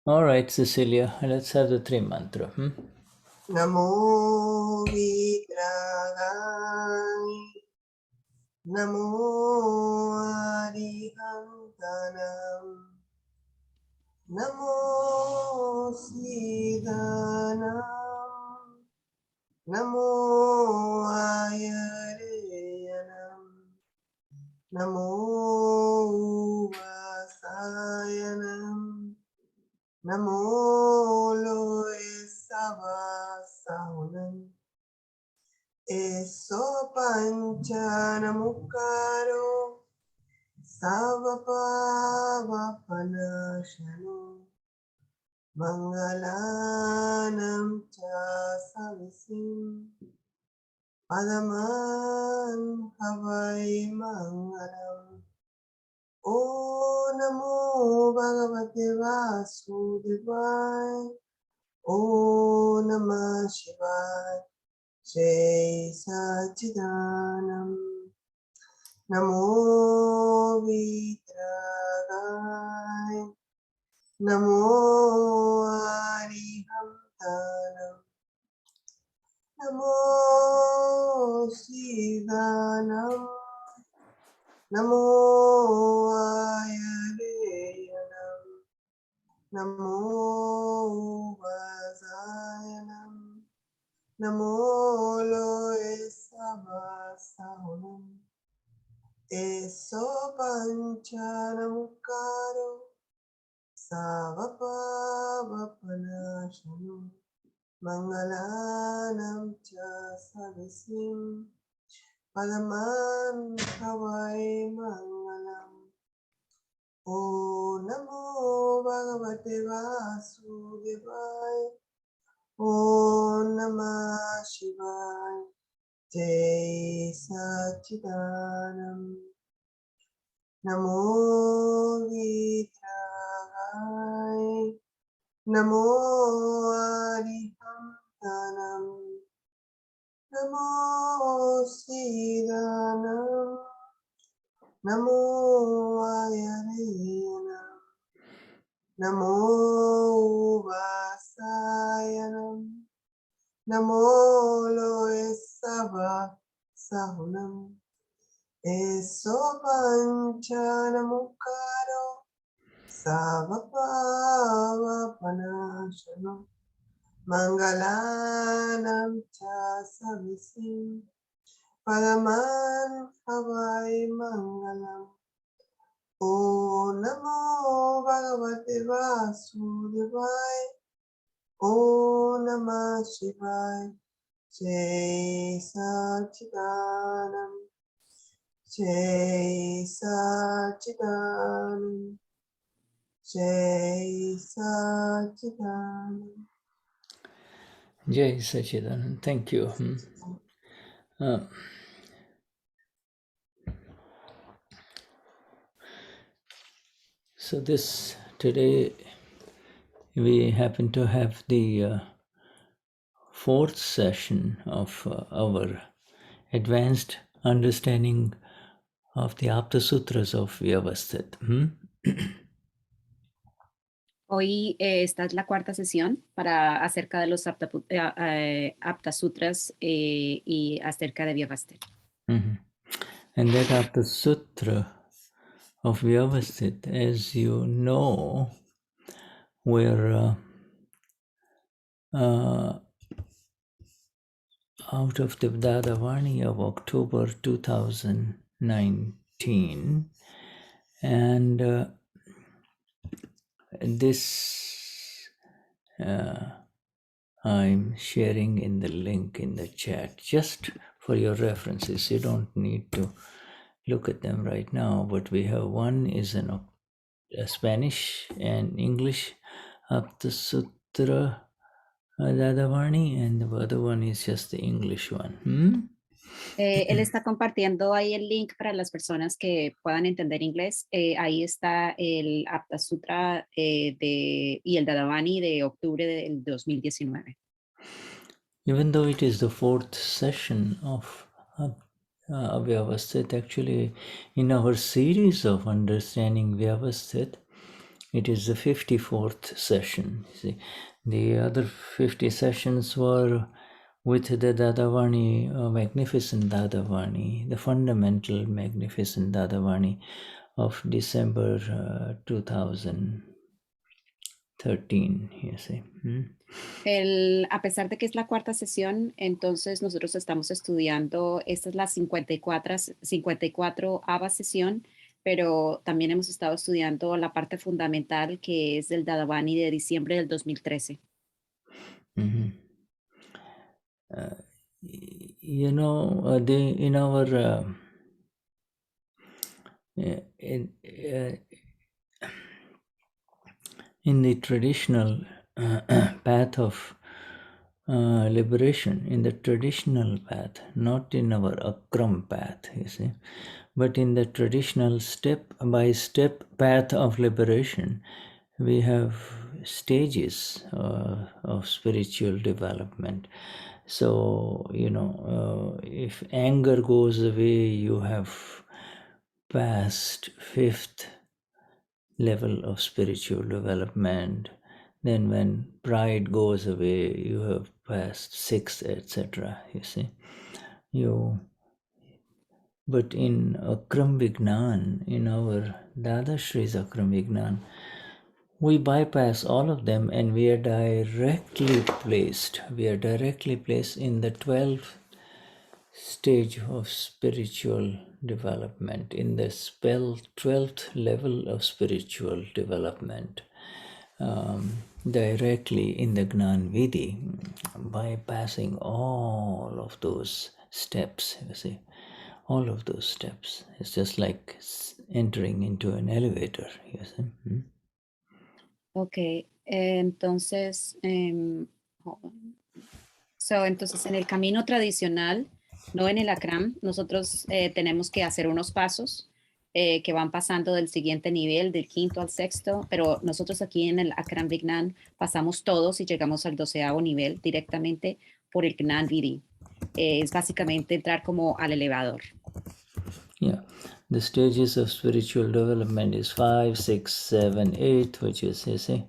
All right, Cecilia, let's have the three mantra. Namo Vidragaya Namo Arihantanam Namo Siddhanam Namo Ayareyanam Namo Vasayanam Namo Loesavasahunam Eso Panchanamukaro Savapavapanashanu Mangalanam cha savisim Padaman Havai Mangalam O Namo Bhagavate Vasudevaya O Namah Shivaya Jai Sachidanam Namo Vidragaya Namo Arihamtanam Namo Siddhanam Namo Ayareyanam Namo Vasayanam Namo Loesavasahunam Eso Panchanamukaro Savapavapanashanu Mangalanam cha savisim Padaman Havai Mangalam O Namo Bhagavate Vasudevaya O Namah Shivaya Jai Sachidanam Namo Vidragaya Namo Arihamtanam Namo Siddhanam Namo Ayareyanam Namo Vasayanam Namo Loesavasahunam Eso Panchanamukaro Savapavapanashanu Mangalanam cha savisim Padaman Havai Mangalam O Namo Bhagavate Vasudevaya O Namah Shivaya Jai Sachidanam Jai Sachidanam Jai Sachidanam. Jai Sachidanand. Thank you. So this today we happen to have the fourth session of our advanced understanding of the Aptasutras of Vyavasthit. Hoy esta es la cuarta sesión para acerca de los Aptasutras y acerca de Vyavasthit. And that Aptasutra of Vyavasthit, as you know, were out of the Dadavani of October 2019, and this I'm sharing in the link in the chat just for your references. You don't need to look at them right now, but we have one is in Spanish and English Aptasuttra Dadavani, and the other one is just the English one. Él está compartiendo ahí el link para las personas que puedan entender inglés. Ahí está el Aptasutra y el Dadavani de octubre del 2019. Even though it is the fourth session of Vyavasthit, actually in our series of understanding Vyavasthit, It is the 54th session. See, the other 50 sessions were with the Dadavani, magnificent Dadavani, the fundamental magnificent Dadavani of December 2013, you see. A pesar de que es la cuarta sesión, entonces nosotros estamos estudiando, esta es la 54ª sesión, pero también hemos estado estudiando la parte fundamental que es el Dadavani de diciembre del 2013. You know, in our in the traditional path of liberation, in the traditional path, not in our Akram path, you see, but in the traditional step-by-step path of liberation, we have stages of spiritual development. So, you know, if anger goes away, you have passed 5th level of spiritual development. Then when pride goes away, you have passed 6th, etc. You see, but in Akram Vignan, in our Dadashri's Akram Vignan, we bypass all of them and we are directly placed in the 12th stage of spiritual development, in the 12th level of spiritual development, directly in the Gnani Vidhi, bypassing all of those steps, you see. All of those steps. It's just like entering into an elevator, you see. Ok, entonces, entonces en el camino tradicional, no en el Akram, nosotros tenemos que hacer unos pasos que van pasando del siguiente nivel, del 5º al 6º, pero nosotros aquí en el Akram Vignan pasamos todos y llegamos al 12º nivel directamente por el Gnani Vidhi. Es básicamente entrar como al elevador. Yeah, the stages of spiritual development is 5, 6, 7, 8, which is, you see,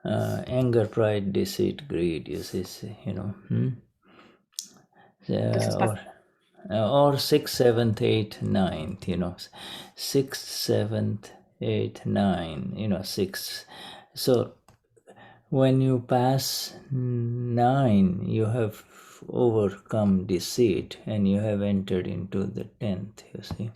anger, pride, deceit, greed, you see, you know. Or 6th, 7th, 8th, 9th, you know. 6th, 7th, 8th, 9, you know, 6. So when you pass 9, you have overcome deceit and you have entered into the 10th, you see.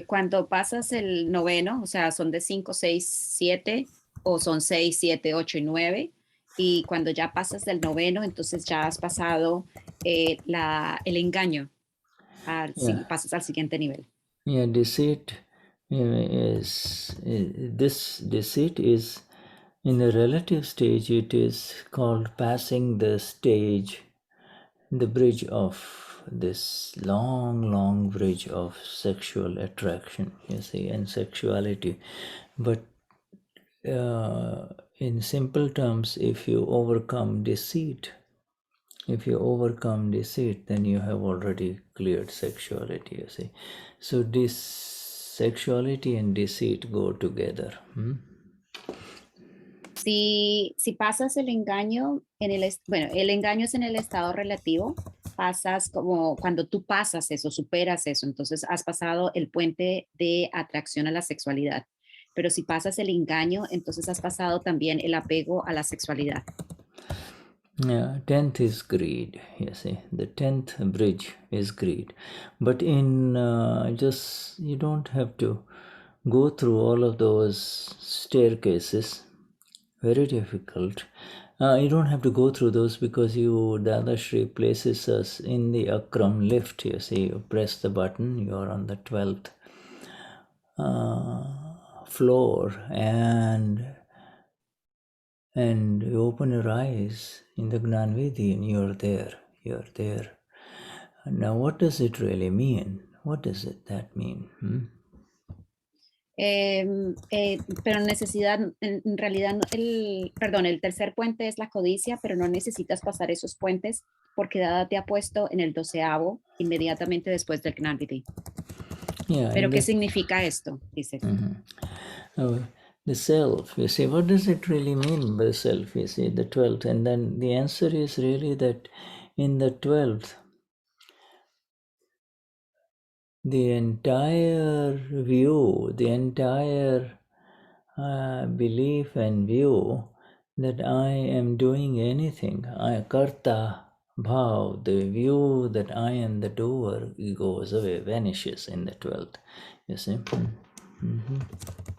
Cuando pasas el 9º, o sea, son de 5, 6, 7, o son 6, 7, 8 y 9, y cuando ya pasas del 9º, entonces ya has pasado el engaño, pasas al siguiente nivel. Yeah, deceit this deceit is in the relative stage, it is called passing the stage, the bridge of this long bridge of sexual attraction, you see, and sexuality. But in simple terms, if you overcome deceit, then you have already cleared sexuality, you see. So this sexuality and deceit go together. Si pasas el engaño, el engaño es en el estado relativo, pasas como cuando tú pasas eso, superas eso, entonces has pasado el puente de atracción a la sexualidad. Pero si pasas el engaño, entonces has pasado también el apego a la sexualidad. Yeah, 10th is greed, you see. The 10th bridge is greed. But in you don't have to go through all of those staircases. Very difficult. You don't have to go through those because Dadashri places us in the Akram lift, you see. You press the button, you are on the 12th floor, and you open your eyes in the Gnani Vidhi and you're there. Now what does it really mean? What does that mean? Pero en realidad, el tercer puente es la codicia, pero no necesitas pasar esos puentes porque Dada te ha puesto en el 12º inmediatamente después del Gnani Vidhi. Yeah. ¿Pero qué significa esto? Dice. The self, you see, what does it really mean by self, you see, the 12th? And then the answer is really that in the 12th, the entire view, the entire belief and view that I am doing anything, karta bhav, the view that I am the doer, goes away, vanishes in the 12th, you see.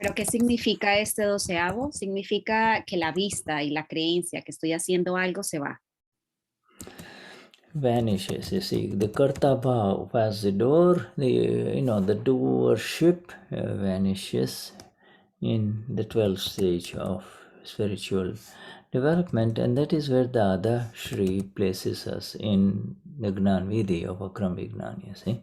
¿Pero qué significa este 12avo? Significa que la vista y la creencia que estoy haciendo algo se va. Vanishes, you see, the karta bhav as the door, the doership vanishes in the 12th stage of spiritual development, and that is where Dadashri places us in the Gnani of Akram Vignan, you see.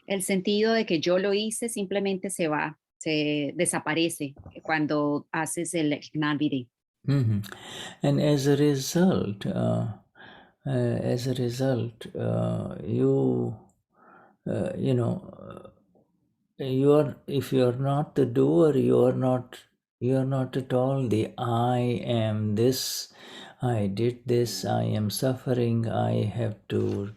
El sentido de que yo lo hice simplemente se va, se desaparece cuando haces el Gnani. And as a result, you are, if you are not the doer, you are not at all the I am this, I did this, I am suffering, I have to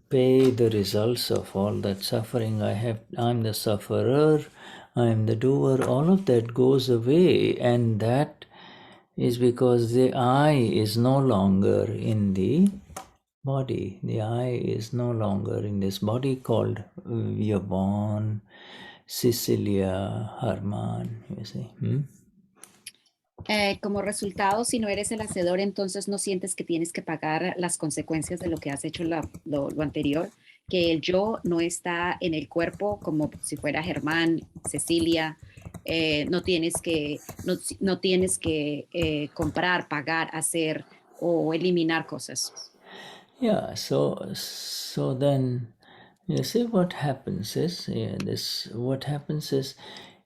pay the results of all that suffering. I'm the sufferer, I'm the doer. All of that goes away, and that is because the I is no longer in the body. The I is no longer in this body called Yvonne, Cecilia, Herman, you see. Como resultado, si no eres el hacedor, entonces no sientes que tienes que pagar las consecuencias de lo que has hecho lo anterior, que el yo no está en el cuerpo como si fuera Germán, Cecilia. No tienes que comprar, pagar, hacer o eliminar cosas. Yeah, so then you see what happens is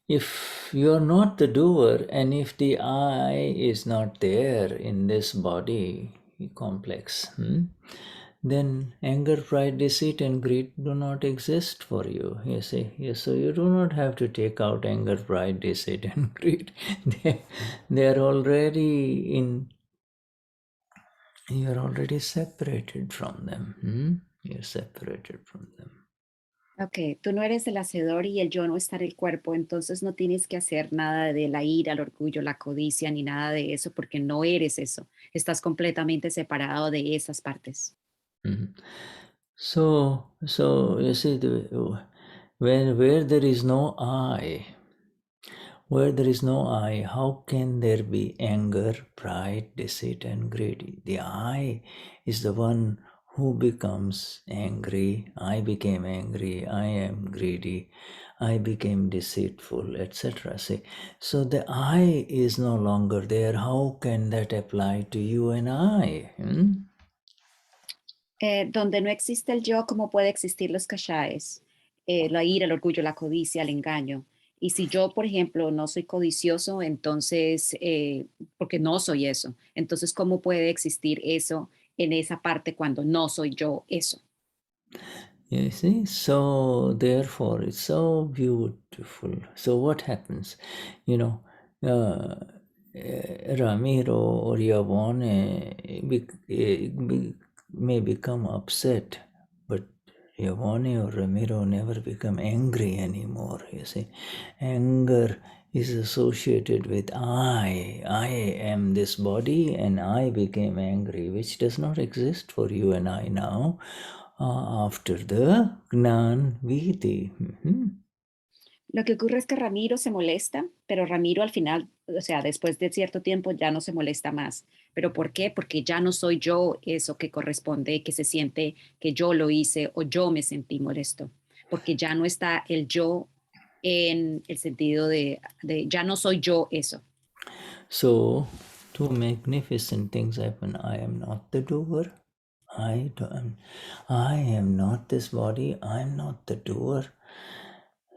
if you're not the doer, and if the I is not there in this body complex, then anger, pride, deceit, and greed do not exist for you. You see, so you do not have to take out anger, pride, deceit, and greed. They are already in. You're already separated from them. You're separated from them. Ok, tú no eres el hacedor y el yo no está en el cuerpo, entonces no tienes que hacer nada de la ira, el orgullo, la codicia, ni nada de eso, porque no eres eso. Estás completamente separado de esas partes. So you see, where there is no I, how can there be anger, pride, deceit, and greed? The I is the one who becomes angry. I became angry, I am greedy, I became deceitful, etc. See, so the I is no longer there. How can that apply to you and I? Donde no existe el yo, ¿cómo puede existir los kashayes? La ira, el orgullo, la codicia, el engaño. Y si yo, por ejemplo, no soy codicioso, entonces, porque no soy eso, entonces, ¿cómo puede existir eso en esa parte cuando no soy yo eso? You see, so therefore it's so beautiful. So what happens? Ramiro or Yvonne may become upset, but Yvonne or Ramiro never become angry anymore. You see, anger is associated with I am this body and I became angry, which does not exist for you and I now. After the Gnani Vidi. Lo que ocurre es que Ramiro se molesta, pero Ramiro al final, o sea, después de cierto tiempo ya no se molesta más. ¿Pero por qué? Porque ya no soy yo eso que corresponde, que se siente que yo lo hice o yo me sentí molesto. Porque ya no está el yo en el sentido de ya no soy yo eso. So, two magnificent things happen. I am not the doer. I am not this body. I am not the doer.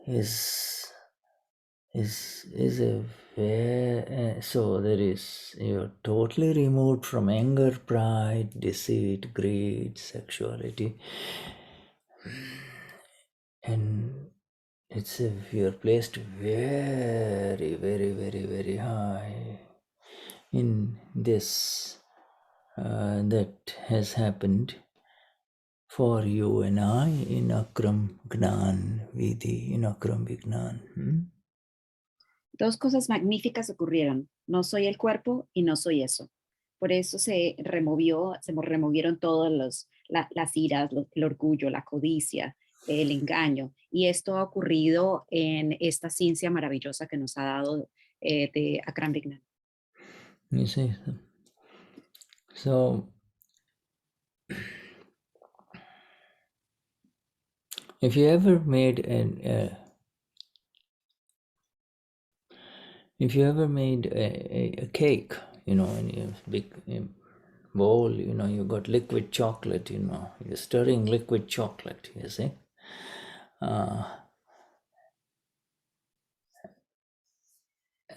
Is a very, so there is, you're totally removed from anger, pride, deceit, greed, sexuality. And it's if you're placed very, very, very, very high in this, that has happened for you and I in Akram Vidhi, in Akram Vignan. Dos cosas magníficas ocurrieron. No soy el cuerpo y no soy eso. Por eso se removieron todas las iras, el orgullo, la codicia, el engaño. Y esto ha ocurrido en esta ciencia maravillosa que nos ha dado de Akram Vignan. You see? So, if you ever made a cake, in a big bowl, you got liquid chocolate, you're stirring liquid chocolate, you see.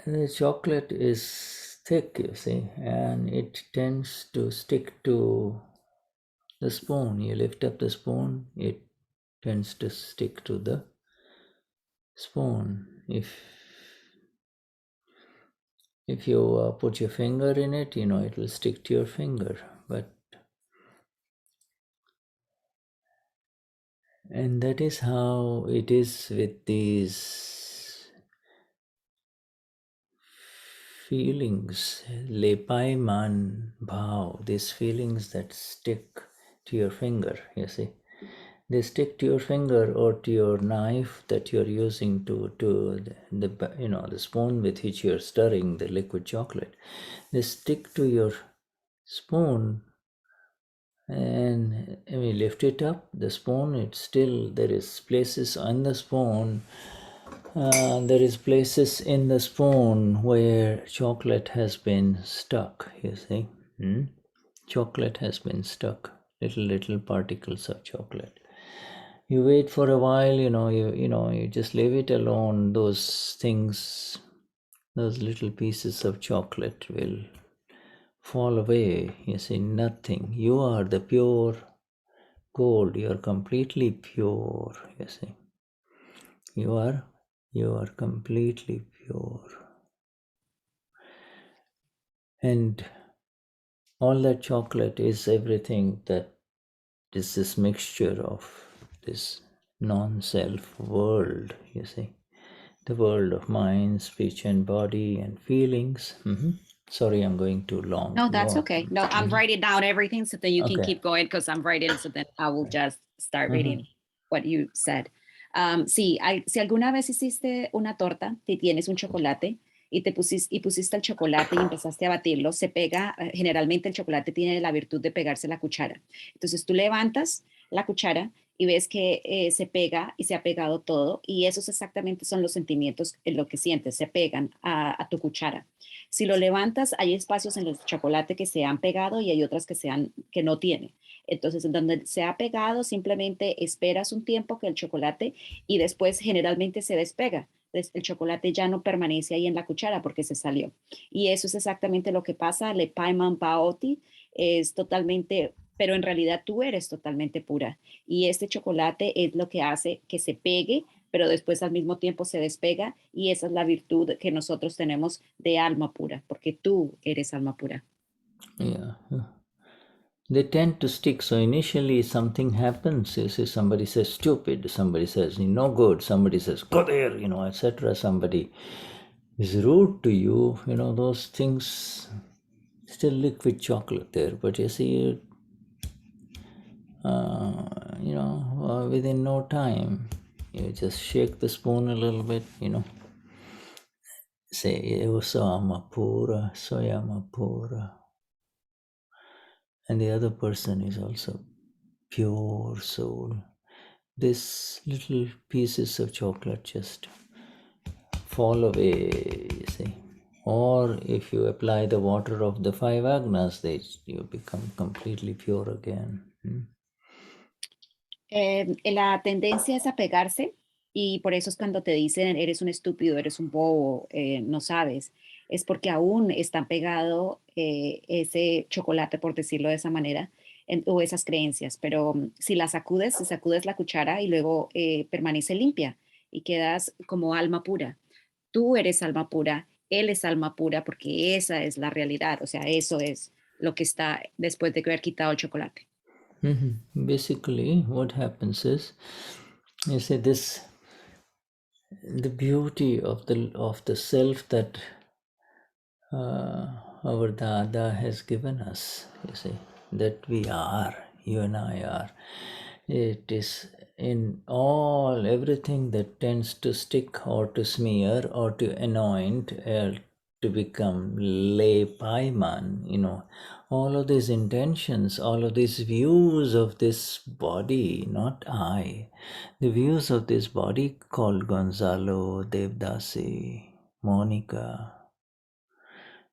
The chocolate is thick, you see, and it tends to stick to the spoon. You lift up the spoon, it tends to stick to the spoon. If you put your finger in it, it will stick to your finger. And that is how it is with these feelings, lepai man bhav, these feelings that stick to your finger, you see. They stick to your finger or to your knife that you're using to the spoon with which you're stirring the liquid chocolate. They stick to your spoon, and when you lift it up, the spoon, it's still, there is places on the spoon, there is places in the spoon where chocolate has been stuck, you see. Chocolate has been stuck, little particles of chocolate. You wait for a while, you just leave it alone. Those things, those little pieces of chocolate will fall away. You see, nothing. You are the pure gold. You are completely pure. You see, you are completely pure. And all that chocolate is everything that is this mixture of this non-self world, you see. The world of mind, speech and body and feelings. Sorry, I'm going too long. No, that's Go on. okay. No, I'm writing down everything so that you can Okay. keep going because I'm writing, so then I will just start reading what you said. Si alguna vez hiciste una torta, si tienes un chocolate y pusiste el chocolate y empezaste a batirlo, se pega, generalmente el chocolate tiene la virtud de pegarse la cuchara. Entonces tú levantas la cuchara y ves que se pega y se ha pegado todo, y esos exactamente son los sentimientos, lo que sientes, se pegan a tu cuchara. Si lo levantas, hay espacios en el chocolate que se han pegado y hay otras que no tiene. Entonces, en donde se ha pegado, simplemente esperas un tiempo que el chocolate, y después generalmente se despega. El chocolate ya no permanece ahí en la cuchara porque se salió. Y eso es exactamente lo que pasa. Le paiman paoti es totalmente, pero en realidad tú eres totalmente pura. Y este chocolate es lo que hace que se pegue, pero después al mismo tiempo se despega, y esa es la virtud que nosotros tenemos de alma pura, porque tú eres alma pura. Yeah. They tend to stick. So initially something happens. You see, somebody says stupid, somebody says no good, somebody says go there, etc. Somebody is rude to you, those things, still liquid chocolate there. But you see, within no time, you just shake the spoon a little bit, say, soyama pura. And the other person is also pure soul. These little pieces of chocolate just fall away, you see. Or if you apply the water of the 5 agnas, you become completely pure again. La tendencia es a pegarse, y por eso es cuando te dicen eres un estúpido, eres un bobo, no sabes, es porque aún está pegado ese chocolate, por decirlo de esa manera, o esas creencias, pero si las sacudes, si sacudes la cuchara y luego permanece limpia y quedas como alma pura. Tú eres alma pura, él es alma pura, porque esa es la realidad, o sea, eso es lo que está después de haber quitado el chocolate. Basically, what happens is, you see, the beauty of the self that our Dada has given us, you see, that we are, you and I are. It is in everything that tends to stick or to smear or to anoint, to become lay paiman, all of these intentions, all of these views of this body, not I, the views of this body called Gonzalo, Devdasi, Monica,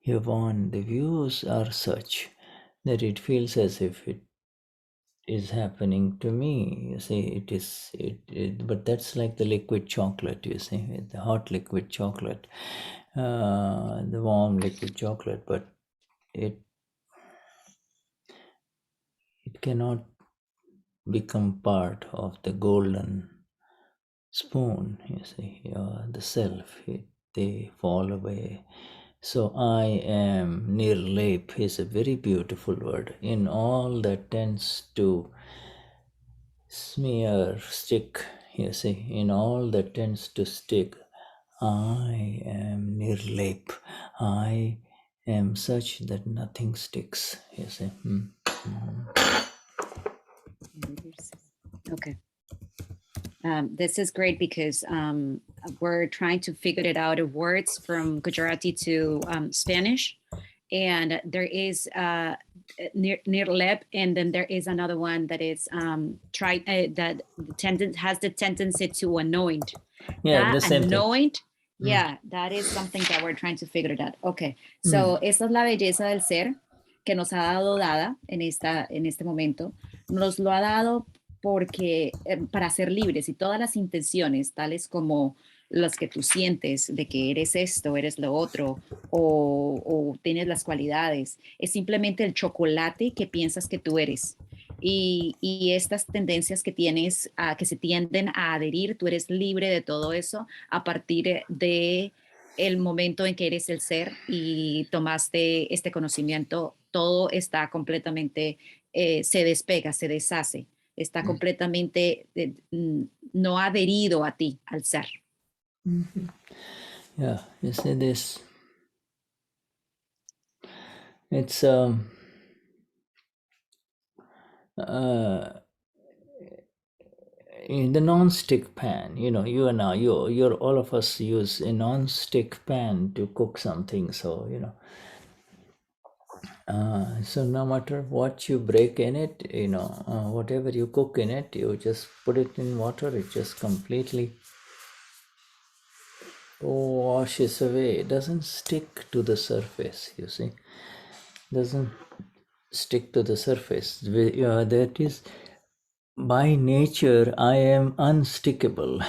Yvonne, the views are such that it feels as if it is happening to me. You see, but that's like the liquid chocolate, you see, the hot liquid chocolate, the warm liquid chocolate, but it cannot become part of the golden spoon, you see, the self. They fall away. So I am nirlep is a very beautiful word. In all that tends to smear, stick, you see, in all that tends to stick, I am nirlep. I am such that nothing sticks, you see. Okay. This is great because we're trying to figure it out of words from Gujarati to Spanish. And there is nirlep, and then there is another one that is that has the tendency to anoint. Yeah, that the same anoint, thing. yeah, that is something that we're trying to figure it out. Okay, so esta es la belleza del ser que nos ha dado Dada en este momento. Nos lo ha dado porque para ser libres, y todas las intenciones, tales como las que tú sientes de que eres esto, eres lo otro, o tienes las cualidades, es simplemente el chocolate que piensas que tú eres. Y estas tendencias que tienes, que se tienden a adherir, tú eres libre de todo eso a partir de el momento en que eres el ser y tomaste este conocimiento. Todo está completamente, se despega, se deshace, está completamente no adherido a ti, al ser. Yeah, you see this. It's in the non-stick pan, you and I, you're all of us use a non-stick pan to cook something. So so no matter what you break in it, whatever you cook in it, you just put it in water. It just completely washes away. It doesn't stick to the surface. You see, doesn't stick to the surface. That is, by nature, I am unstickable.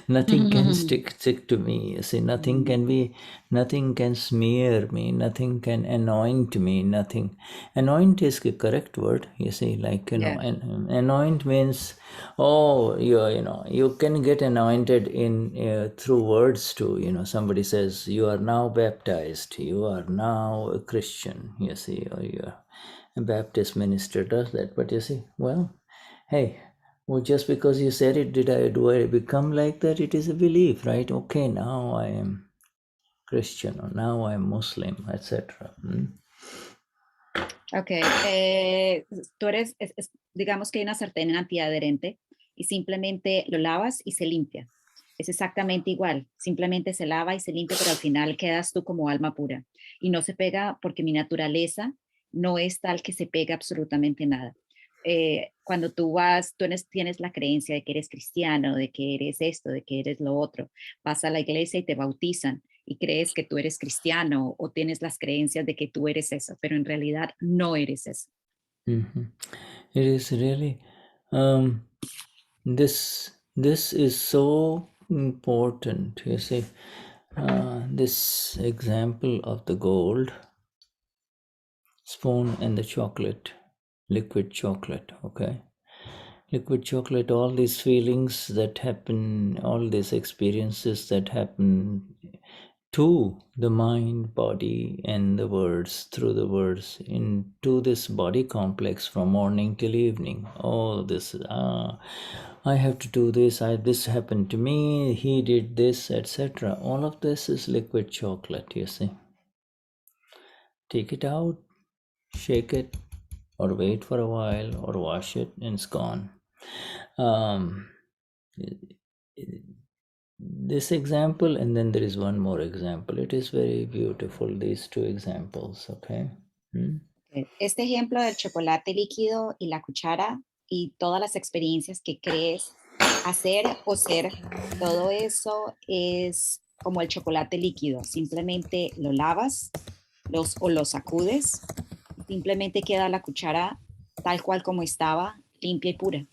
Nothing can stick to me. You see, nothing can smear me, nothing can anoint me, nothing. Anoint is the correct word, you see, like, anoint means, you can get anointed in through words too. Somebody says, you are now baptized, you are now a Christian, you see, or a Baptist minister does that. But you see, well, hey, well, just because you said it, do I become like that? It is a belief, right? Okay, now I am Christian, or now I am Muslim, etc. Ok, tú eres, digamos que hay una sartén antiadherente y simplemente lo lavas y se limpia. Es exactamente igual, simplemente se lava y se limpia, pero al final quedas tú como alma pura. Y no se pega porque mi naturaleza no es tal que se pega absolutamente nada. Cuando tú tienes la creencia de que eres cristiano, de que eres esto, de que eres lo otro, vas a la iglesia y te bautizan y crees que tú eres cristiano o tienes las creencias de que tú eres eso, pero en realidad no eres eso. It is really, this is so important, you see. This example of the gold spoon and the chocolate liquid chocolate, okay? Liquid chocolate, all these feelings that happen, all these experiences that happen to the mind, body, and the words, through the words, into this body complex from morning till evening. All this, I have to do this, this happened to me, he did this, etc. All of this is liquid chocolate, you see. Take it out, shake it, or wait for a while, or wash it, and it's gone. This example, and then there is one more example. It is very beautiful, these two examples, okay? Este ejemplo del chocolate líquido y la cuchara y todas las experiencias que crees hacer o ser, todo eso es como el chocolate líquido. Simplemente lo lavas o lo sacudes, simplemente queda la cuchara tal cual como estaba, limpia y pura.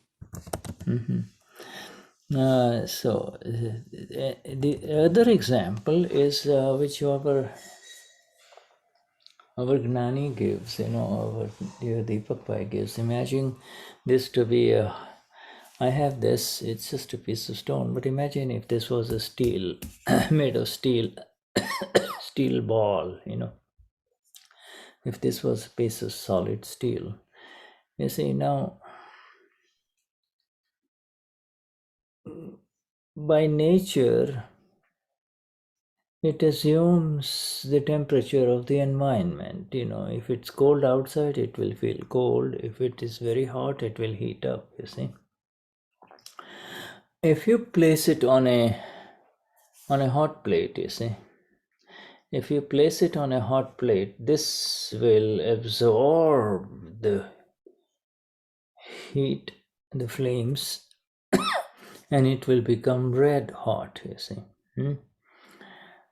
The other example is which our Gnani gives, our dear Deepak Bhai gives. Imagine this to be I have this, it's just a piece of stone, but imagine if this was a steel, made of steel, steel ball, if this was a piece of solid steel. You see, now, by nature, it assumes the temperature of the environment. If it's cold outside, it will feel cold. If it is very hot, it will heat up, you see. If you place it on a hot plate, you see, if you place it on a hot plate, this will absorb the heat, the flames, and it will become red hot, you see.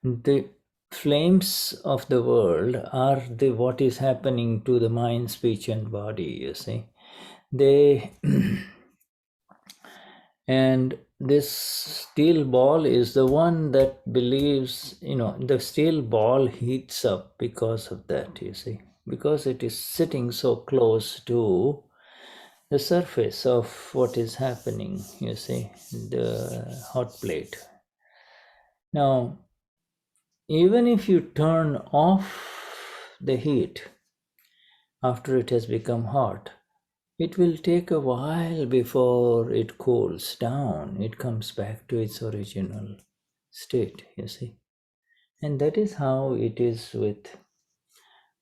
The flames of the world are what is happening to the mind, speech, and body, you see. They and this steel ball is the one that believes, the steel ball heats up because of that, you see, because it is sitting so close to the surface of what is happening, you see, the hot plate. Now, even if you turn off the heat after it has become hot, it will take a while before it cools down. It comes back to its original state, you see. And that is how it is with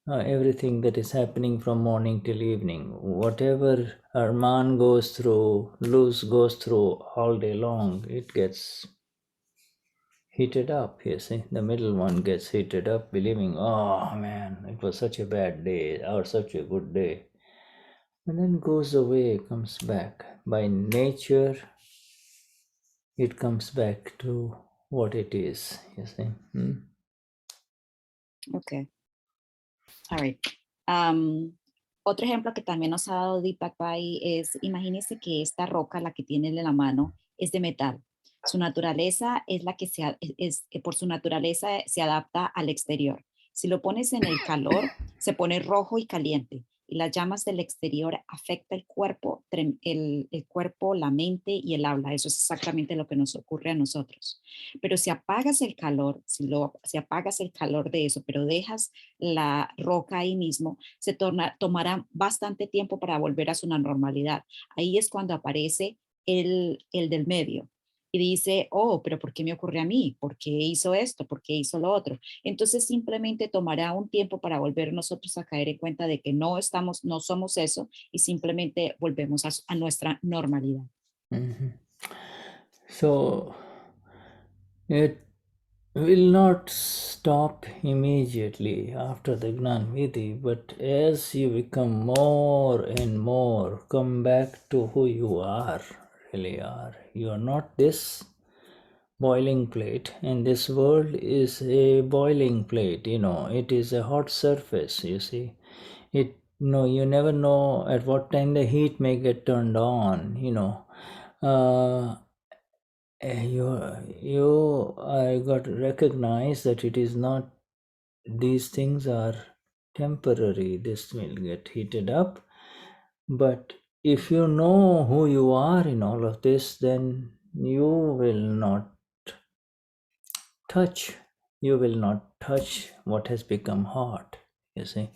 everything that is happening from morning till evening. Whatever Arman goes through, Luz goes through all day long, it gets heated up, you see. The middle one gets heated up, believing, oh man, it was such a bad day or such a good day. And then goes away, comes back. By nature, it comes back to what it is, you see. Okay. All right. Otro ejemplo que también nos ha dado Deepak Bhai es, imagínense que esta roca, la que tiene en la mano, es de metal. Su naturaleza es la que por su naturaleza se adapta al exterior. Si lo pones en el calor, se pone rojo y caliente. Y las llamas del exterior afectan el cuerpo, la mente y el habla. Eso es exactamente lo que nos ocurre a nosotros. Pero si apagas el calor, si apagas el calor de eso, pero dejas la roca ahí mismo, tomará bastante tiempo para volver a su normalidad. Ahí es cuando aparece el del medio y dice, oh, pero ¿por qué me ocurre a mí? ¿Por qué hizo esto? ¿Por qué hizo lo otro? Entonces simplemente tomará un tiempo para volver nosotros a caer en cuenta de que no somos eso y simplemente volvemos a nuestra normalidad. So, it will not stop immediately after the Gnan Vidhi, but as you become more and more, come back to who you are, really are. You are not this boiling plate, and this world is a boiling plate, it is a hot surface, you see. You never know at what time the heat may get turned on, I got to recognize that it is not, these things are temporary. This will get heated up, But if you know who you are in all of this, then you will not touch. You will not touch what has become hot. You see,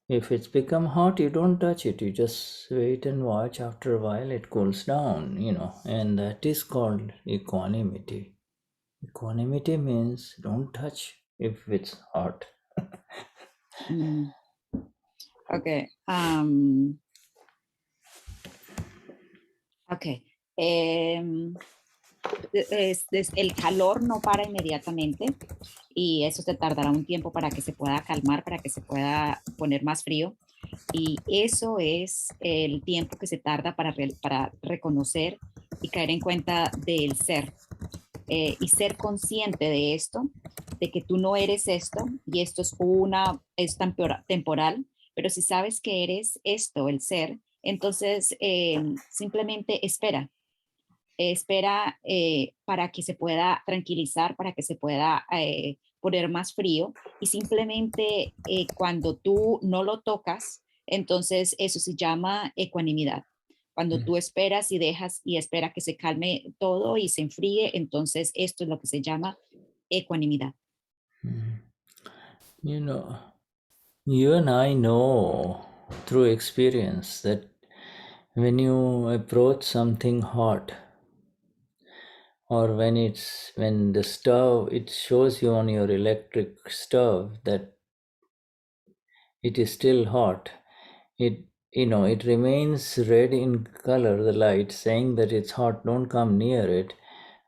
if it's become hot, you don't touch it. You just wait and watch. After a while, it cools down, and that is called equanimity. Equanimity means don't touch if it's hot. Mm, ok. Ok. El calor no para inmediatamente y eso se tardará un tiempo para que se pueda calmar, para que se pueda poner más frío. Y eso es el tiempo que se tarda para reconocer y caer en cuenta del ser. Y ser consciente de esto, de que tú no eres esto y esto es temporal, pero si sabes que eres esto, el ser, entonces simplemente espera para que se pueda tranquilizar, para que se pueda poner más frío y simplemente cuando tú no lo tocas, entonces eso se llama ecuanimidad. Cuando tú esperas y dejas y espera que se calme todo y se enfríe, entonces esto es lo que se llama ecuanimidad. You and I know through experience that when you approach something hot, or when the stove, it shows you on your electric stove that it is still hot. It remains red in color, the light, saying that it's hot, don't come near it.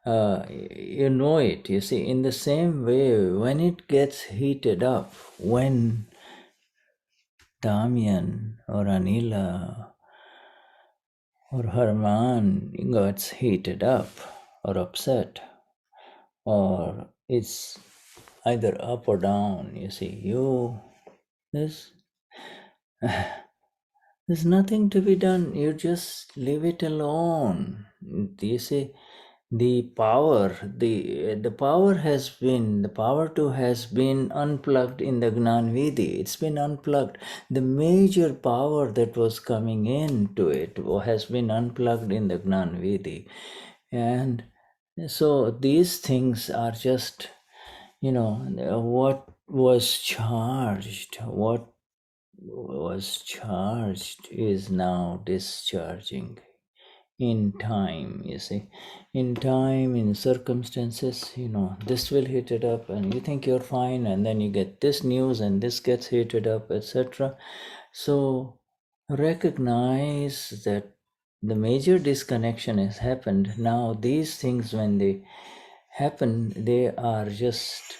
You know it. You see, in the same way, when it gets heated up, when Damien or Anila or Herman gets heated up or upset, or it's either up or down, you see, there's there's nothing to be done. You just leave it alone. You see, the power has been unplugged in the Gnanvidi. It's been unplugged. The major power that was coming into it has been unplugged in the Gnanvidi. And so these things are just, what was charged is now discharging in time. You see, in time, in circumstances, this will heat it up and you think you're fine, and then you get this news and this gets heated up, etc. So recognize that the major disconnection has happened. Now these things, when they happen, they are just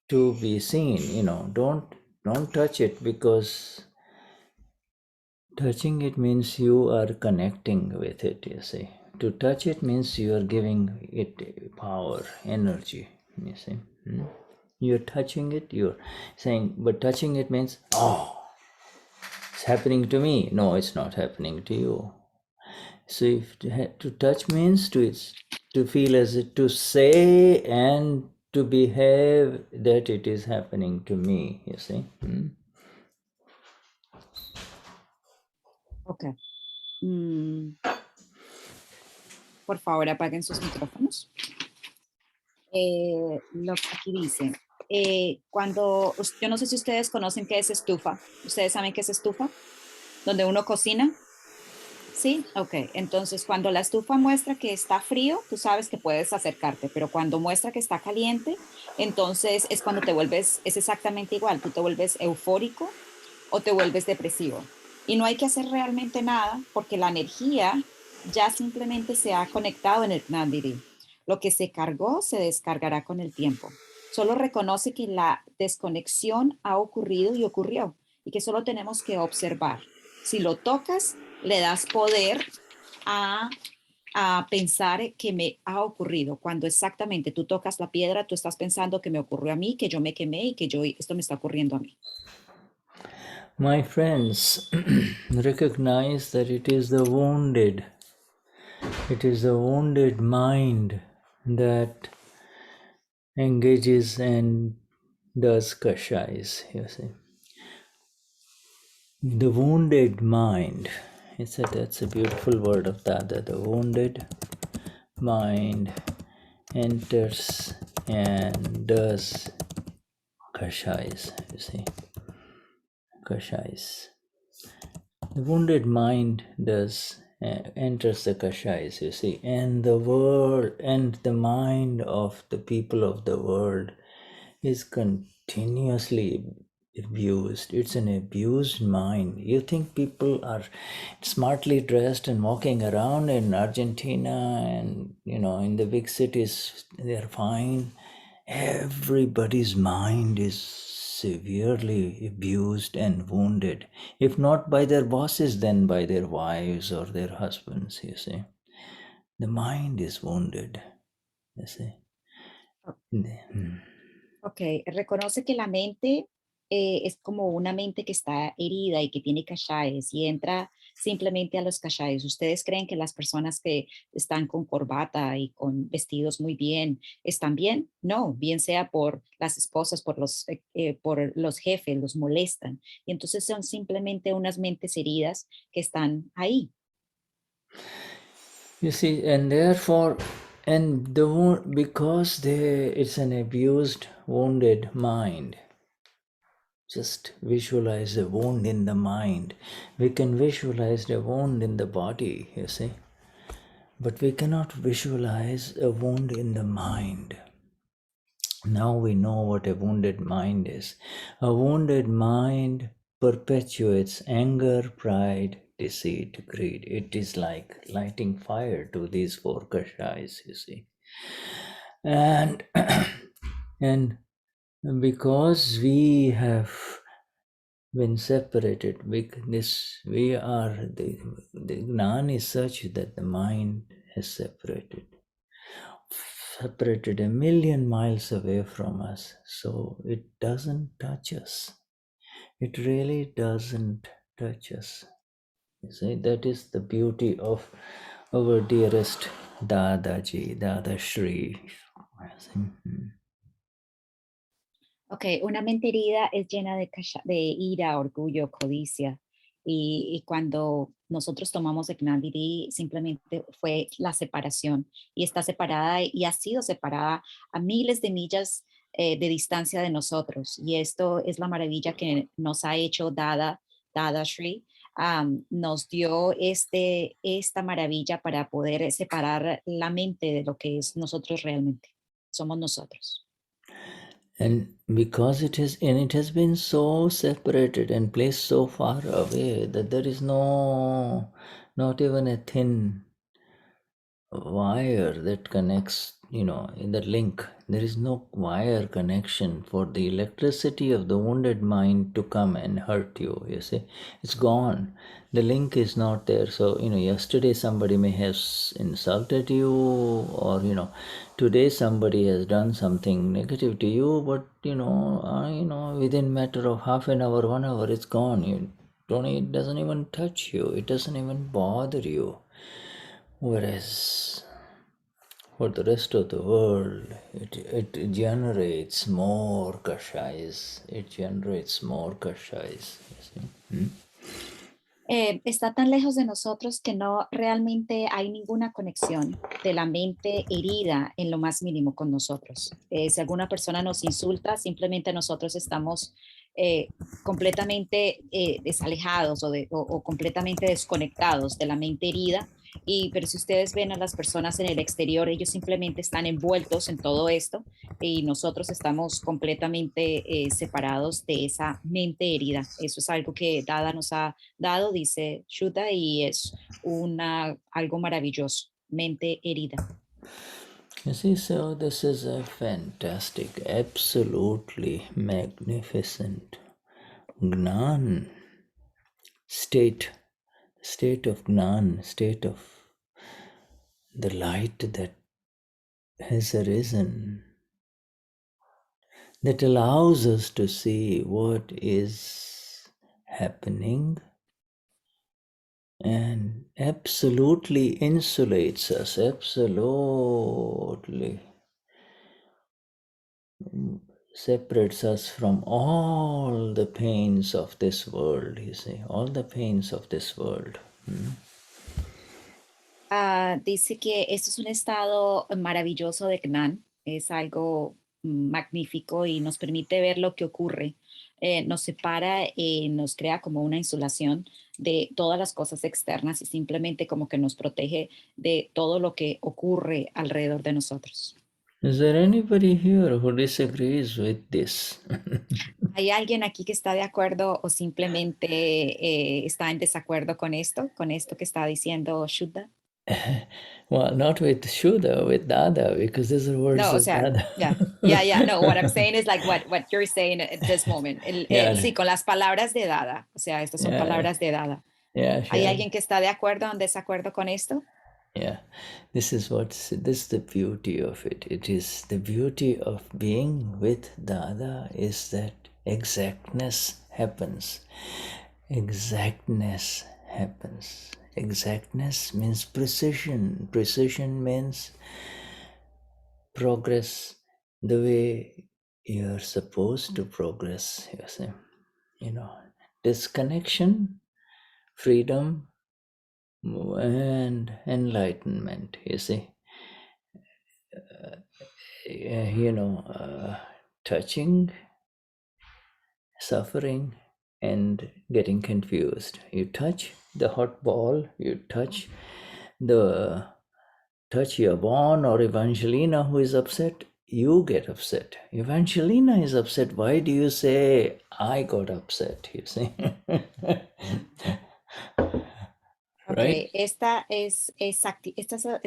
to be seen. Don't touch it, because touching it means you are connecting with it. You see, to touch it means you are giving it power, energy. You see, you're touching it, you're saying, but touching it means, oh, it's happening to me. No, it's not happening to you. So if to touch means to feel as it, to say and to behave that it is happening to me. You see. Ok. Por favor, apaguen sus micrófonos. Lo que aquí dice, yo no sé si ustedes conocen qué es estufa. ¿Ustedes saben qué es estufa? ¿Donde uno cocina? Sí, ok. Entonces, cuando la estufa muestra que está frío, tú sabes que puedes acercarte, pero cuando muestra que está caliente, entonces es cuando es exactamente igual. Tú te vuelves eufórico o te vuelves depresivo. Y no hay que hacer realmente nada porque la energía ya simplemente se ha conectado en el Gnani. Lo que se cargó se descargará con el tiempo. Solo reconoce que la desconexión ha ocurrido y ocurrió y que solo tenemos que observar. Si lo tocas, le das poder a pensar que me ha ocurrido. Cuando exactamente tú tocas la piedra, tú estás pensando que me ocurrió a mí, que yo me quemé y que esto me está ocurriendo a mí. My friends, recognize that it is the wounded mind that engages and does kashais, you see. The wounded mind. That's a beautiful word of Dada. The wounded mind enters and does kashais, you see. Kashais. The wounded mind does enters the kashais, you see, and the world and the mind of the people of the world is continuously abused. It's an abused mind. You think people are smartly dressed and walking around in Argentina and in the big cities, they're fine. Everybody's mind is severely abused and wounded, if not by their bosses, then by their wives or their husbands, you see. The mind is wounded, you see. Ok, reconoce que la mente es como una mente que está herida y que tiene kashayes y entra simplemente a los kashayes. ¿Ustedes creen que las personas que están con corbata y con vestidos muy bien están bien? No, bien sea por las esposas, por los jefes, los molestan. Y entonces son simplemente unas mentes heridas que están ahí. You see, and therefore, because it's an abused, wounded mind. Just visualize a wound in the mind. We can visualize a wound in the body, you see, but we cannot visualize a wound in the mind. Now we know what a wounded mind is. A wounded mind perpetuates anger, pride, deceit, greed. It is like lighting fire to these four kashais, you see. And and because we have been separated, we are the Gnani is such that the mind is separated a million miles away from us, so it doesn't touch us. It really doesn't touch us. You see, that is the beauty of our dearest Dadaji, Dadashri. Ok, una mente herida es llena de ira, orgullo, codicia. Y cuando nosotros tomamos el Gnani, simplemente fue la separación. Y está separada y ha sido separada a miles de millas de distancia de nosotros. Y esto es la maravilla que nos ha hecho Dadashri. Nos dio esta maravilla para poder separar la mente de lo que es nosotros realmente. Somos nosotros. And because it has been so separated and placed so far away that there is not even a thin wire that connects, in the link. There is no wire connection for the electricity of the wounded mind to come and hurt you. You see, it's gone. The link is not there. So, yesterday somebody may have insulted you, or, today somebody has done something negative to you, but, within matter of half an hour, 1 hour, it's gone. It doesn't even touch you. It doesn't even bother you. Whereas for the rest of the world, it generates more kashais. It generates more kashais. Está tan lejos de nosotros que no realmente hay ninguna conexión de la mente herida en lo más mínimo con nosotros. Si alguna persona nos insulta, simplemente nosotros estamos completamente desalejados o completamente desconectados de la mente herida. Pero si ustedes ven a las personas en el exterior, ellos simplemente están envueltos en todo esto y nosotros estamos completamente separados de esa mente herida. Eso es algo que Dada nos ha dado, dice Shuddha, y es algo maravilloso, mente herida. You see, so this is a fantastic, absolutely magnificent Gnan state of Gnan, state of the light that has arisen, that allows us to see what is happening and absolutely insulates us, absolutely separates us from all the pains of this world, you see, all the pains of this world. Dice que esto es un estado maravilloso de Gnan, es algo magnífico y nos permite ver lo que ocurre. Nos separa, nos crea como una insulación de todas las cosas externas y simplemente como que nos protege de todo lo que ocurre alrededor de nosotros. Is there anybody here who disagrees with this? ¿Hay alguien aquí que está de acuerdo o simplemente está en desacuerdo con esto que está diciendo Shuddha? Well, not with Shuddha, with Dada, because these are words No, o of sea, Dada. yeah. No, what I'm saying is like what you're saying at this moment. Yeah. Sí, con las palabras de Dada. O sea, estas son Yeah. palabras de Dada. Yeah, ¿Hay sure. alguien que está de acuerdo o en desacuerdo con esto? Yeah, this is the beauty of it. It is the beauty of being with Dada is that exactness happens. Exactness happens. Exactness means precision. Precision means progress the way you're supposed to progress, you see. You know, disconnection, freedom, and enlightenment, you see. Touching, suffering, and getting confused. You touch the hot ball, you touch Yvonne or Evangelina who is upset, you get upset. Evangelina is upset. Why do you say, I got upset? You see? Right? Ok, esta es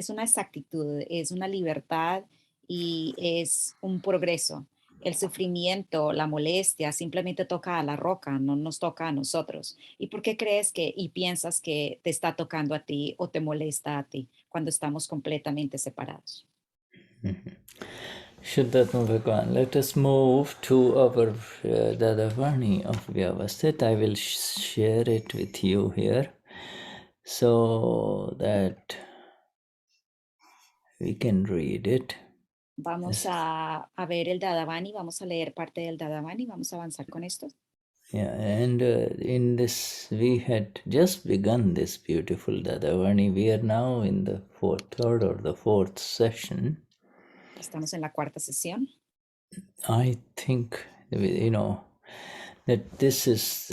una exactitud, es una libertad y es un progreso. El sufrimiento, la molestia, simplemente toca a la roca, no nos toca a nosotros. ¿Y por qué crees que y piensas que te está tocando a ti o te molesta a ti cuando estamos completamente separados? Shuddhatma Bhagwan. Let us move to our Dadavani of Vyavasthit. I will share it with you here so that we can read it. Vamos a ver el Dadavani, vamos a leer parte del Dadavani, vamos a avanzar con esto. Yeah, and in this, we had just begun this beautiful Dadavani. We are now in the third or the fourth session. Estamos en la cuarta sesión. I think, that this is,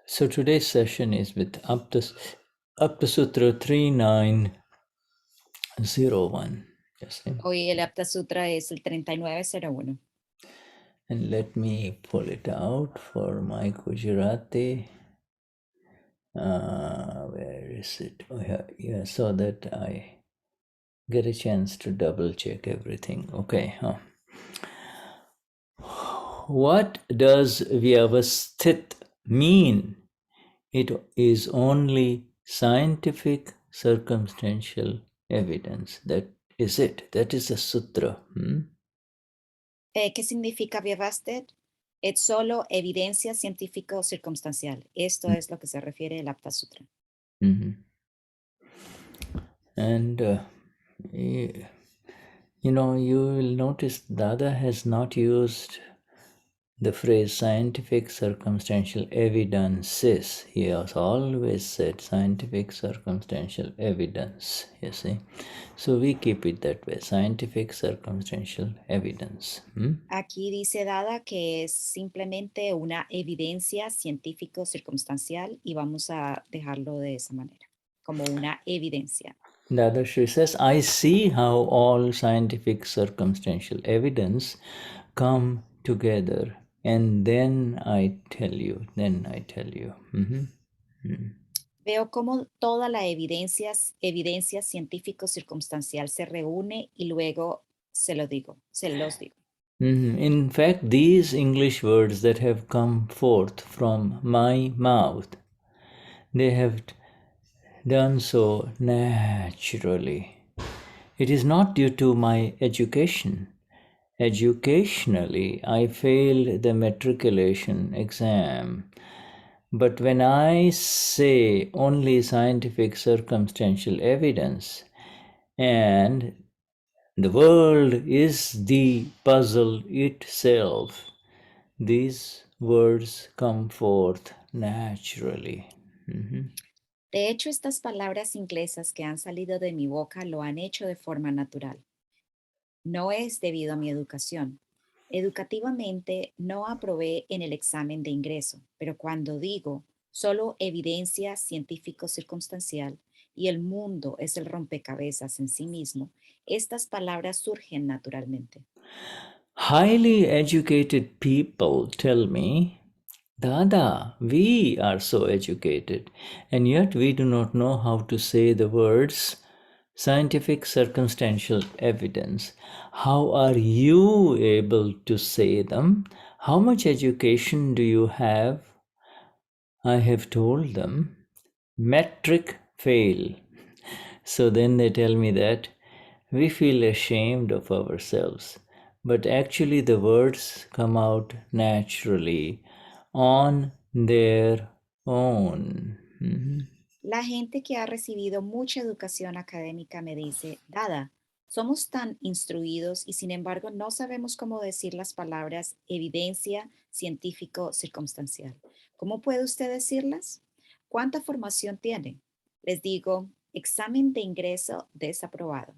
so today's session is with Aptasutra 3901. Yes. Hoy el Aptasutra es el 3901. And let me pull it out for my Gujarati. Where is it? Oh, yeah, so that I get a chance to double check everything. Okay. What does Vyavasthit mean? It is only scientific circumstantial evidence. That is it. That is a sutra. ¿Qué significa Vyavasthit? Es solo evidencia científico circunstancial. Esto es lo que se refiere el Aptasutra. And, you will notice Dada has not used the phrase scientific circumstantial evidences. He has always said scientific circumstantial evidence, you see. So we keep it that way, scientific circumstantial evidence. Aquí dice Dada que es simplemente una evidencia científico circunstancial y vamos a dejarlo de esa manera, como una evidencia. Dadashri says, I see how all scientific circumstantial evidence come together, and then I tell you. Veo cómo toda la evidencia científico circunstancial se reúne y luego se los digo. In fact, these English words that have come forth from my mouth, they have done so naturally. It is not due to my education. Educationally, I failed the matriculation exam. But when I say only scientific circumstantial evidence, and The world is the puzzle itself. These words come forth naturally. De hecho, estas palabras inglesas que han salido de mi boca lo han hecho de forma natural. No es debido a mi educación. Educativamente no aprobé en el examen de ingreso, pero cuando digo solo evidencia científico circunstancial y el mundo es el rompecabezas en sí mismo, estas palabras surgen naturalmente. Highly educated people tell me, Dada, we are so educated, and yet we do not know how to say the words scientific circumstantial evidence. How are you able to say them? How much education do you have? I have told them, metric fail. So then they tell me that we feel ashamed of ourselves, but actually the words come out naturally on their own. La gente que ha recibido mucha educación académica me dice, Dada, somos tan instruidos y sin embargo no sabemos cómo decir las palabras evidencia, científico, circunstancial. ¿Cómo puede usted decirlas? ¿Cuánta formación tiene? Les digo, examen de ingreso desaprobado.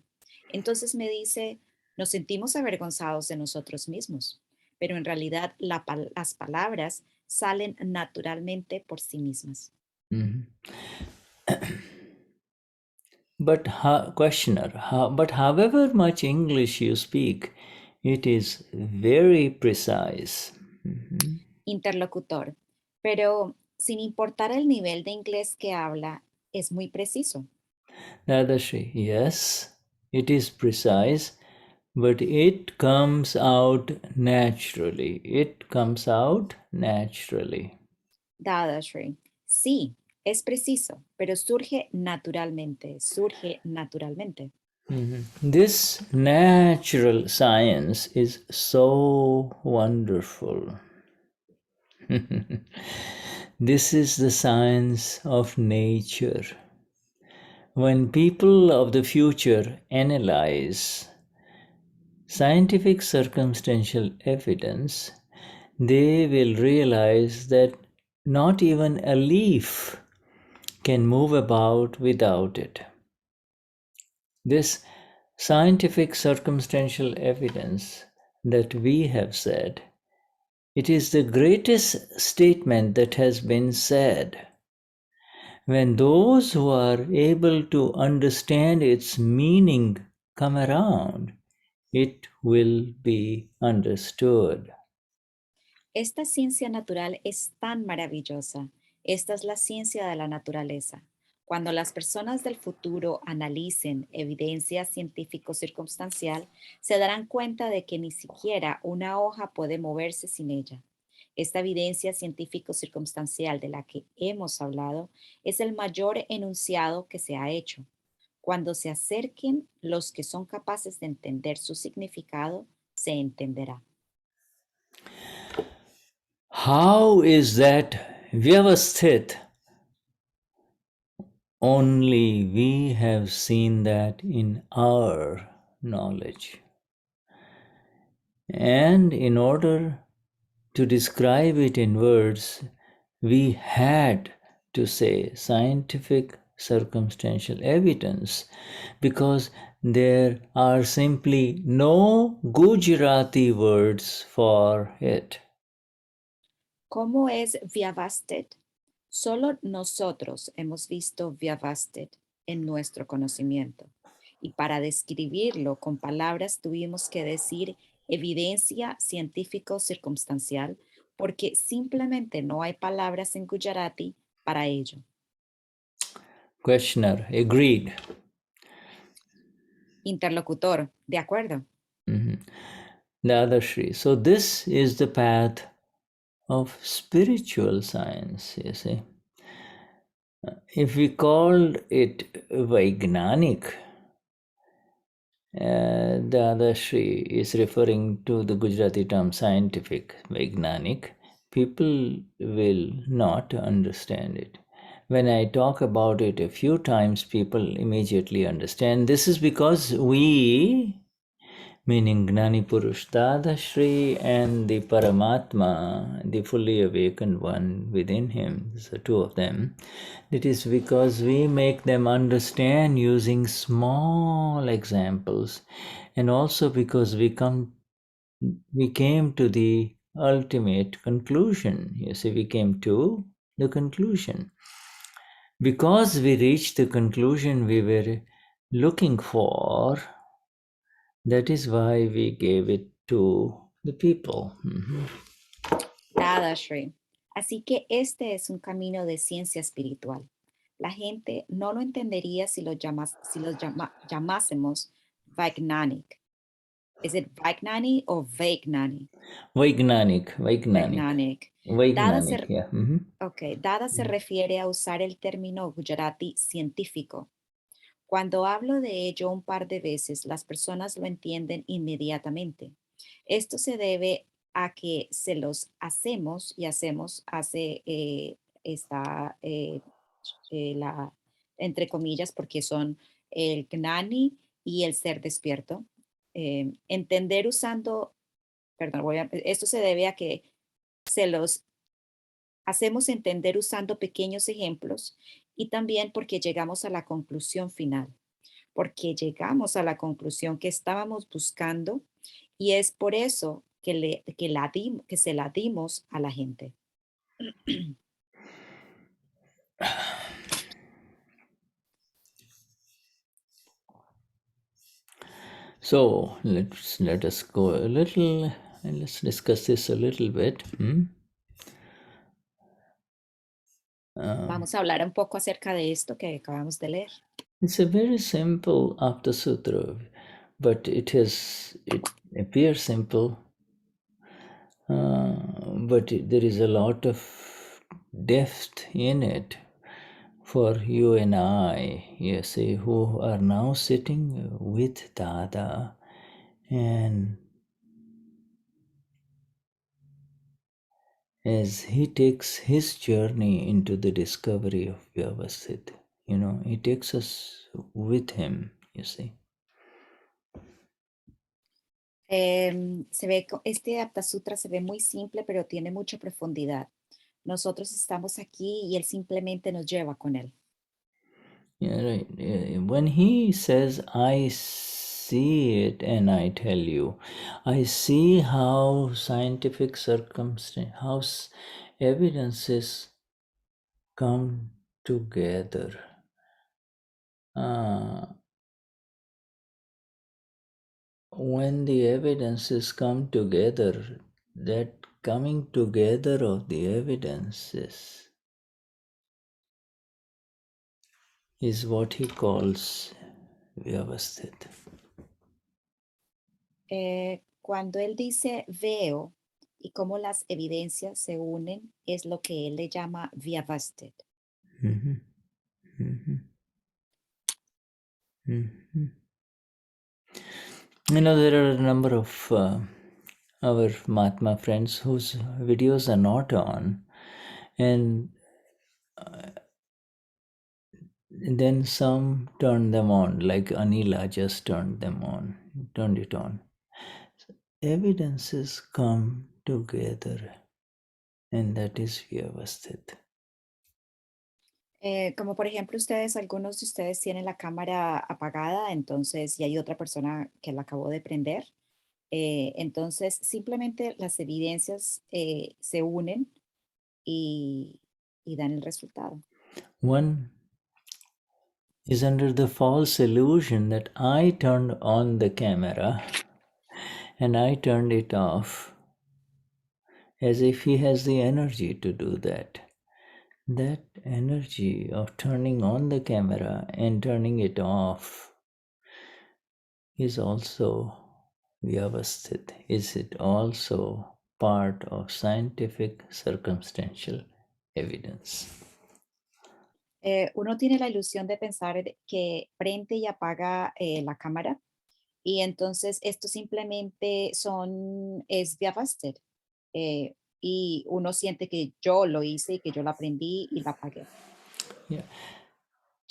Entonces me dice, nos sentimos avergonzados de nosotros mismos, pero en realidad las palabras salen naturalmente por sí mismas. But but however much English you speak, it is very precise. Interlocutor, pero sin importar el nivel de inglés que habla, es muy preciso. Dadashri, yes, it is precise, but it comes out naturally. It comes out naturally. Dadashri, sí, es preciso, pero surge naturalmente, This natural science is so wonderful. This is the science of nature. When people of the future analyze scientific circumstantial evidence, they will realize that not even a leaf can move about without it. This scientific circumstantial evidence that we have said, it is the greatest statement that has been said. When those who are able to understand its meaning come around, it will be understood. Esta ciencia natural es tan maravillosa. Esta es la ciencia de la naturaleza. Cuando las personas del futuro analicen evidencia científico-circunstancial, se darán cuenta de que ni siquiera una hoja puede moverse sin ella. Esta evidencia científico-circunstancial de la que hemos hablado es el mayor enunciado que se ha hecho. Cuando se acerquen los que son capaces de entender su significado, se entenderá. How is that Vyavasthit? Only we have seen that in our knowledge. And in order to describe it in words, we had to say scientific circumstantial evidence because there are simply no Gujarati words for it. ¿Cómo es Vyavasthit? Solo nosotros hemos visto Vyavasthit en nuestro conocimiento. Y para describirlo con palabras tuvimos que decir evidencia científico-circunstancial porque simplemente no hay palabras en Gujarati para ello. Questioner, agreed. Interlocutor, de acuerdo. Dadashri. So this is the path of spiritual science, you see. If we called it Vaignanik, Dadashri is referring to the Gujarati term scientific, Vaignanik. People will not understand it. When I talk about it a few times, people immediately understand. This is because we meaning Gnani Purush Dadashri and the Paramatma, the fully awakened one within him, so two of them. It is because we make them understand using small examples, and also because we came to the ultimate conclusion. You see, we came to the conclusion. Because we reached the conclusion we were looking for, that is why we gave it to the people. Dadashri. Así que este es un camino de ciencia espiritual. La gente no lo entendería si los llamásemos Vajnanic. Is it Vajnani or Vajnani? Vajnanic. Vajnanic. Vajnanic, yeah. Okay. Dada se refiere a usar el término gujarati científico. Cuando hablo de ello un par de veces, las personas lo entienden inmediatamente. Esto se debe a que se los hacemos y hacemos hace la, entre comillas, porque son el Gnani y el ser despierto. Entender usando, perdón, esto se debe a que se los hacemos entender usando pequeños ejemplos y también porque llegamos a la conclusión final, porque llegamos a la conclusión que estábamos buscando y es por eso que se la dimos a la gente. So let us go a little and let's discuss this a little bit. Vamos a hablar un poco acerca de esto que acabamos de leer. It's a very simple Aptasutra, but it appears simple, but there is a lot of depth in it for you and I, you see, who are now sitting with Dada and as he takes his journey into the discovery of Vyavasthit, he takes us with him, you see. Este Aptasutra se ve muy simple, pero tiene mucha profundidad. Nosotros estamos aquí y él simplemente nos lleva con él. Yeah, right. When he says, I see it and I tell you, I see how scientific how evidences come together. When the evidences come together, that coming together of the evidences is what he calls Vyavasthit. Cuando él dice veo y cómo las evidencias se unen, es lo que él le llama Vyavasthit. Mm-hmm. Mm-hmm. Mm-hmm. There are a number of our Mahatma friends whose videos are not on, and then some turned them on, like Anila just turned it on. So evidences come together, and that is Vyavasthit. Como por ejemplo algunos de ustedes tienen la cámara apagada, entonces, y hay otra persona que la acabó de prender. Entonces, simplemente las evidencias se unen y dan el resultado. One is under the false illusion that I turned on the camera and I turned it off, as if he has the energy to do that. That energy of turning on the camera and turning it off is also Vyavasthit. Is it also part of scientific circumstantial evidence? Uno tiene la ilusión de pensar que prende y apaga la cámara y entonces esto simplemente es Vyavasthit. Y uno siente que yo lo hice y que yo la prendí y la apagué. Yeah.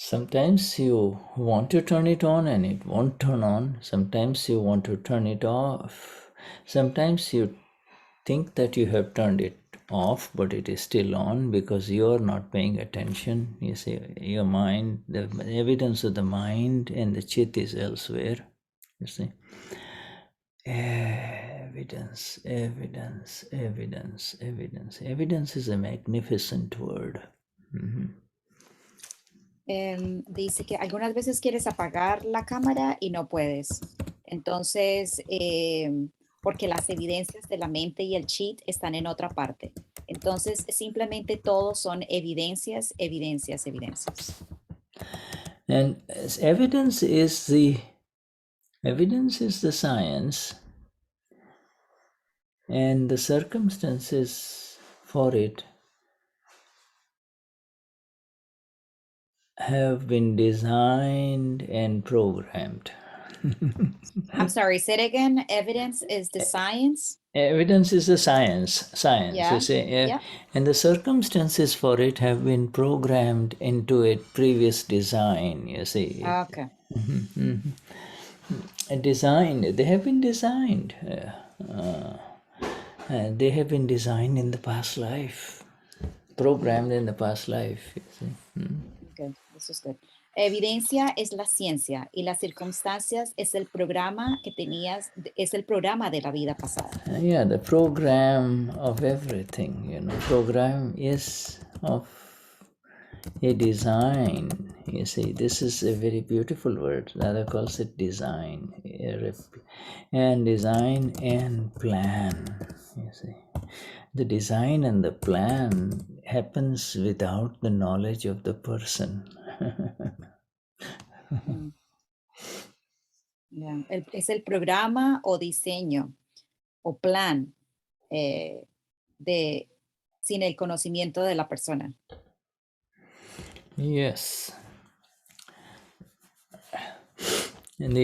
Sometimes you want to turn it on and it won't turn on. Sometimes you want to turn it off. Sometimes you think that you have turned it off, but it is still on because you are not paying attention. You see, your mind, the evidence of the mind and the chit is elsewhere. You see, evidence, evidence, evidence, evidence. Evidence is a magnificent word. Dice que algunas veces quieres apagar la cámara y no puedes. Entonces, porque las evidencias de la mente y el cheat están en otra parte. Entonces, simplemente todos son evidencias, evidencias, evidencias. And evidence is the science, and the circumstances for it have been designed and programmed. I'm sorry, say it again. Evidence is the science. Evidence is the science, Yeah, you see, yeah. and the circumstances for it have been programmed into a previous design, you see. Okay. A design, they have been designed. They have been designed in the past life, programmed in the past life, you see. Good. This is good. Evidencia es la ciencia y las circunstancias es el programa que tenías, es el programa de la vida pasada. Yeah, the program of everything, you know, program is of a design. You see, this is a very beautiful word. Radha calls it design. And design and plan, you see. The design and the plan happens without the knowledge of the person. Yeah. Es el programa o diseño o plan sin el conocimiento de la persona. Yes. And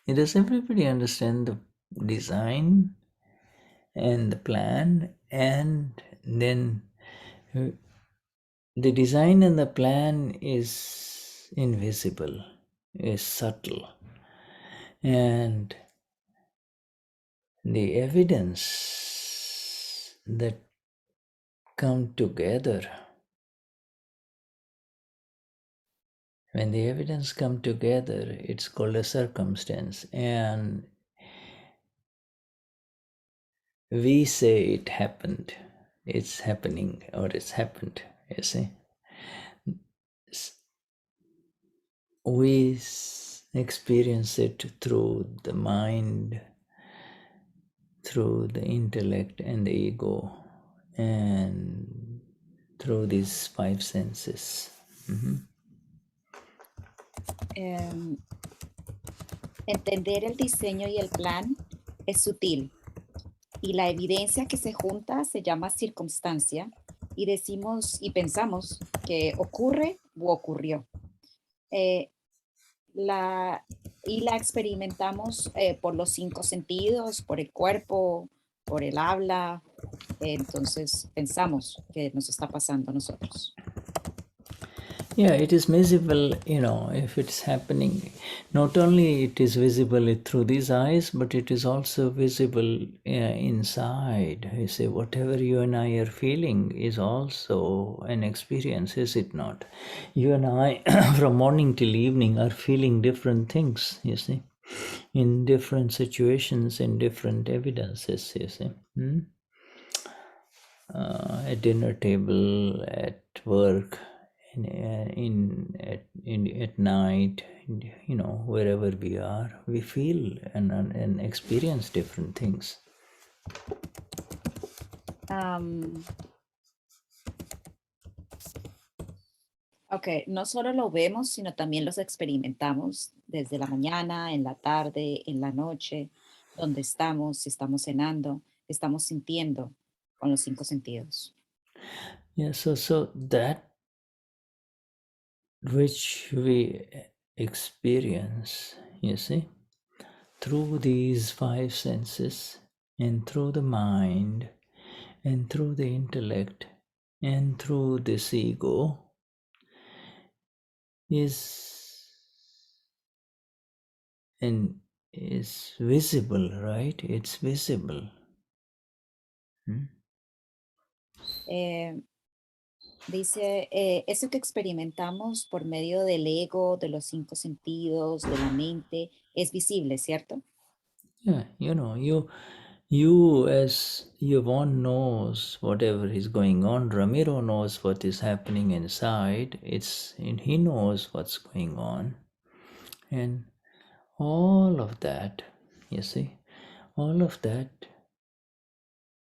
does everybody understand the design and the plan? And then the design and the plan is invisible, is subtle. And the evidence that come together, when the evidence come together, it's called a circumstance. And we say it happened, it's happening, or it's happened, you see. We experience it through the mind, through the intellect and the ego, and through these five senses. Entender el diseño y el plan es sutil y la evidencia que se junta se llama circunstancia y decimos y pensamos que ocurre u ocurrió. La experimentamos por los cinco sentidos, por el cuerpo, por el habla. Entonces pensamos que nos está pasando a nosotros. Yeah, it is visible, you know, if it's happening. Not only it is visible through these eyes, but it is also visible inside. You see, whatever you and I are feeling is also an experience, is it not? You and I, from morning till evening, are feeling different things, you see, in different situations, in different evidences, you see. At dinner table, at work, at night, you know, wherever we are, we feel and experience different things. Ok, no solo lo vemos, sino también los experimentamos desde la mañana, en la tarde, en la noche, donde estamos, si estamos cenando, estamos sintiendo con los cinco sentidos. Yeah, so that which we experience, you see, through these five senses and through the mind and through the intellect And through this ego is visible, right? It's visible. Dice, eso que experimentamos por medio del ego, de los 5 sentidos, de la mente, es visible, ¿cierto? Yeah, you as Yvonne knows whatever is going on. Ramiro knows what is happening inside. He knows what's going on. And all of that, you see, all of that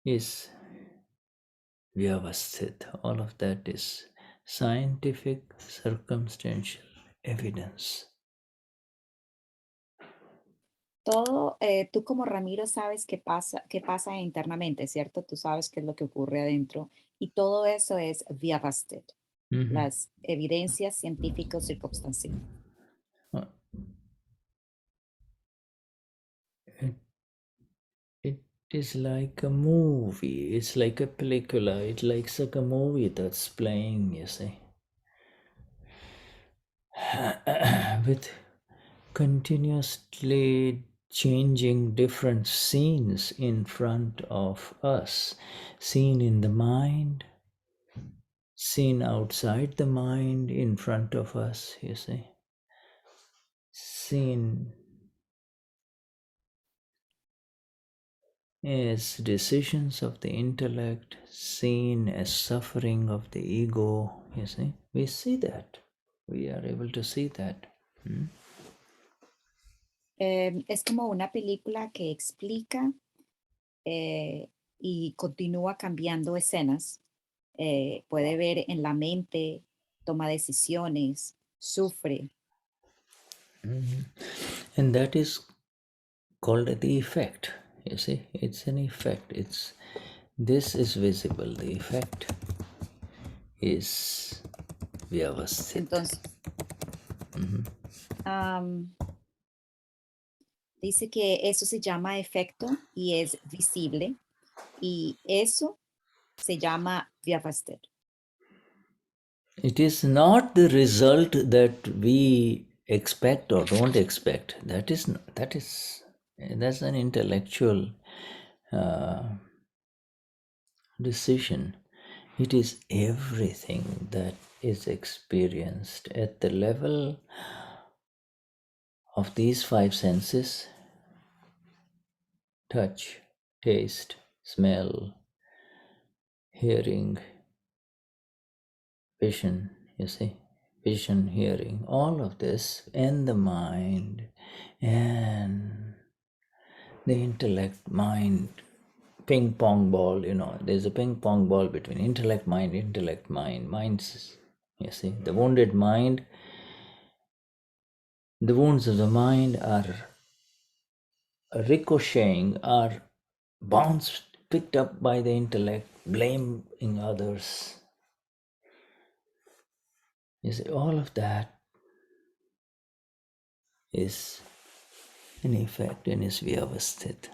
is Vyavasthit. All of that is scientific, circumstantial evidence. Todo, tú como Ramiro sabes qué pasa internamente, ¿cierto? Tú sabes qué es lo que ocurre adentro. Y todo eso es Vyavasthit, las evidencias científicos circunstanciales. It is like a movie. It's like a película. It's like a movie that's playing, you see. With continuously changing different scenes in front of us. Scene in the mind, scene outside the mind in front of us, you see. Scene as decisions of the intellect, seen as suffering of the ego, you see. We see that. We are able to see that. Es como una película que explica y continúa cambiando escenas. Puede ver en la mente, toma decisiones, sufre. And that is called the effect. You see, it's an effect. This is visible. The effect is Vyavasthit. Entonces, dice que eso se llama efecto y es visible, y eso se llama Vyavasthit. It is not the result that we expect or don't expect. That's an intellectual decision. It is everything that is experienced at the level of these 5 senses: touch, taste, smell, hearing, vision, you see, vision, hearing, all of this, and the mind and the intellect, mind, ping pong ball, there's a ping pong ball between intellect, mind, minds, you see, the wounded mind, the wounds of the mind are ricocheting, are bounced, picked up by the intellect, blaming others. You see, all of that is in effect in his Vyavasthit.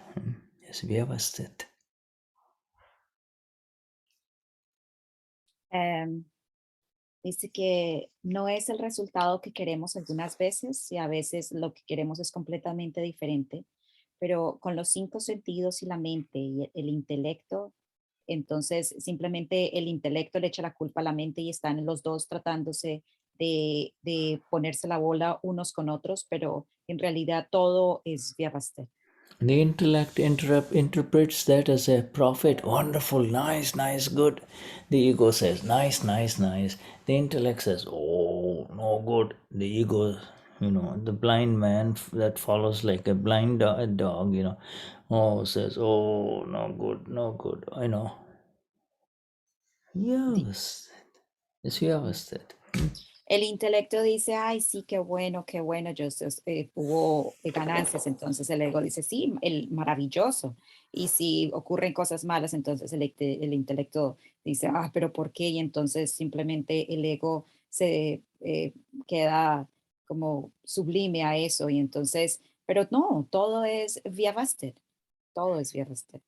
His Vyavasthit. Dice que no es el resultado que queremos algunas veces y a veces lo que queremos es completamente diferente, pero con los 5 sentidos y la mente y el intelecto, entonces simplemente el intelecto le echa la culpa a la mente y están los dos tratándose de ponerse la bola unos con otros, pero en realidad todo es Vyavasthit. The intellect interprets that as a profit. Wonderful, nice, good. The ego says, nice. The intellect says, oh, no good. The ego, the blind man that follows like a blind dog, says, oh, no good. I know. Yes, it's Vyavasthit. El intelecto dice, ay, sí, qué bueno, hubo ganancias. Entonces el ego dice, sí, maravilloso. Y si ocurren cosas malas, entonces el intelecto dice, ah, pero ¿por qué? Y entonces simplemente el ego se queda como sublime a eso. Y entonces, pero no, todo es Vyavasthit. Todo es Vyavasthit.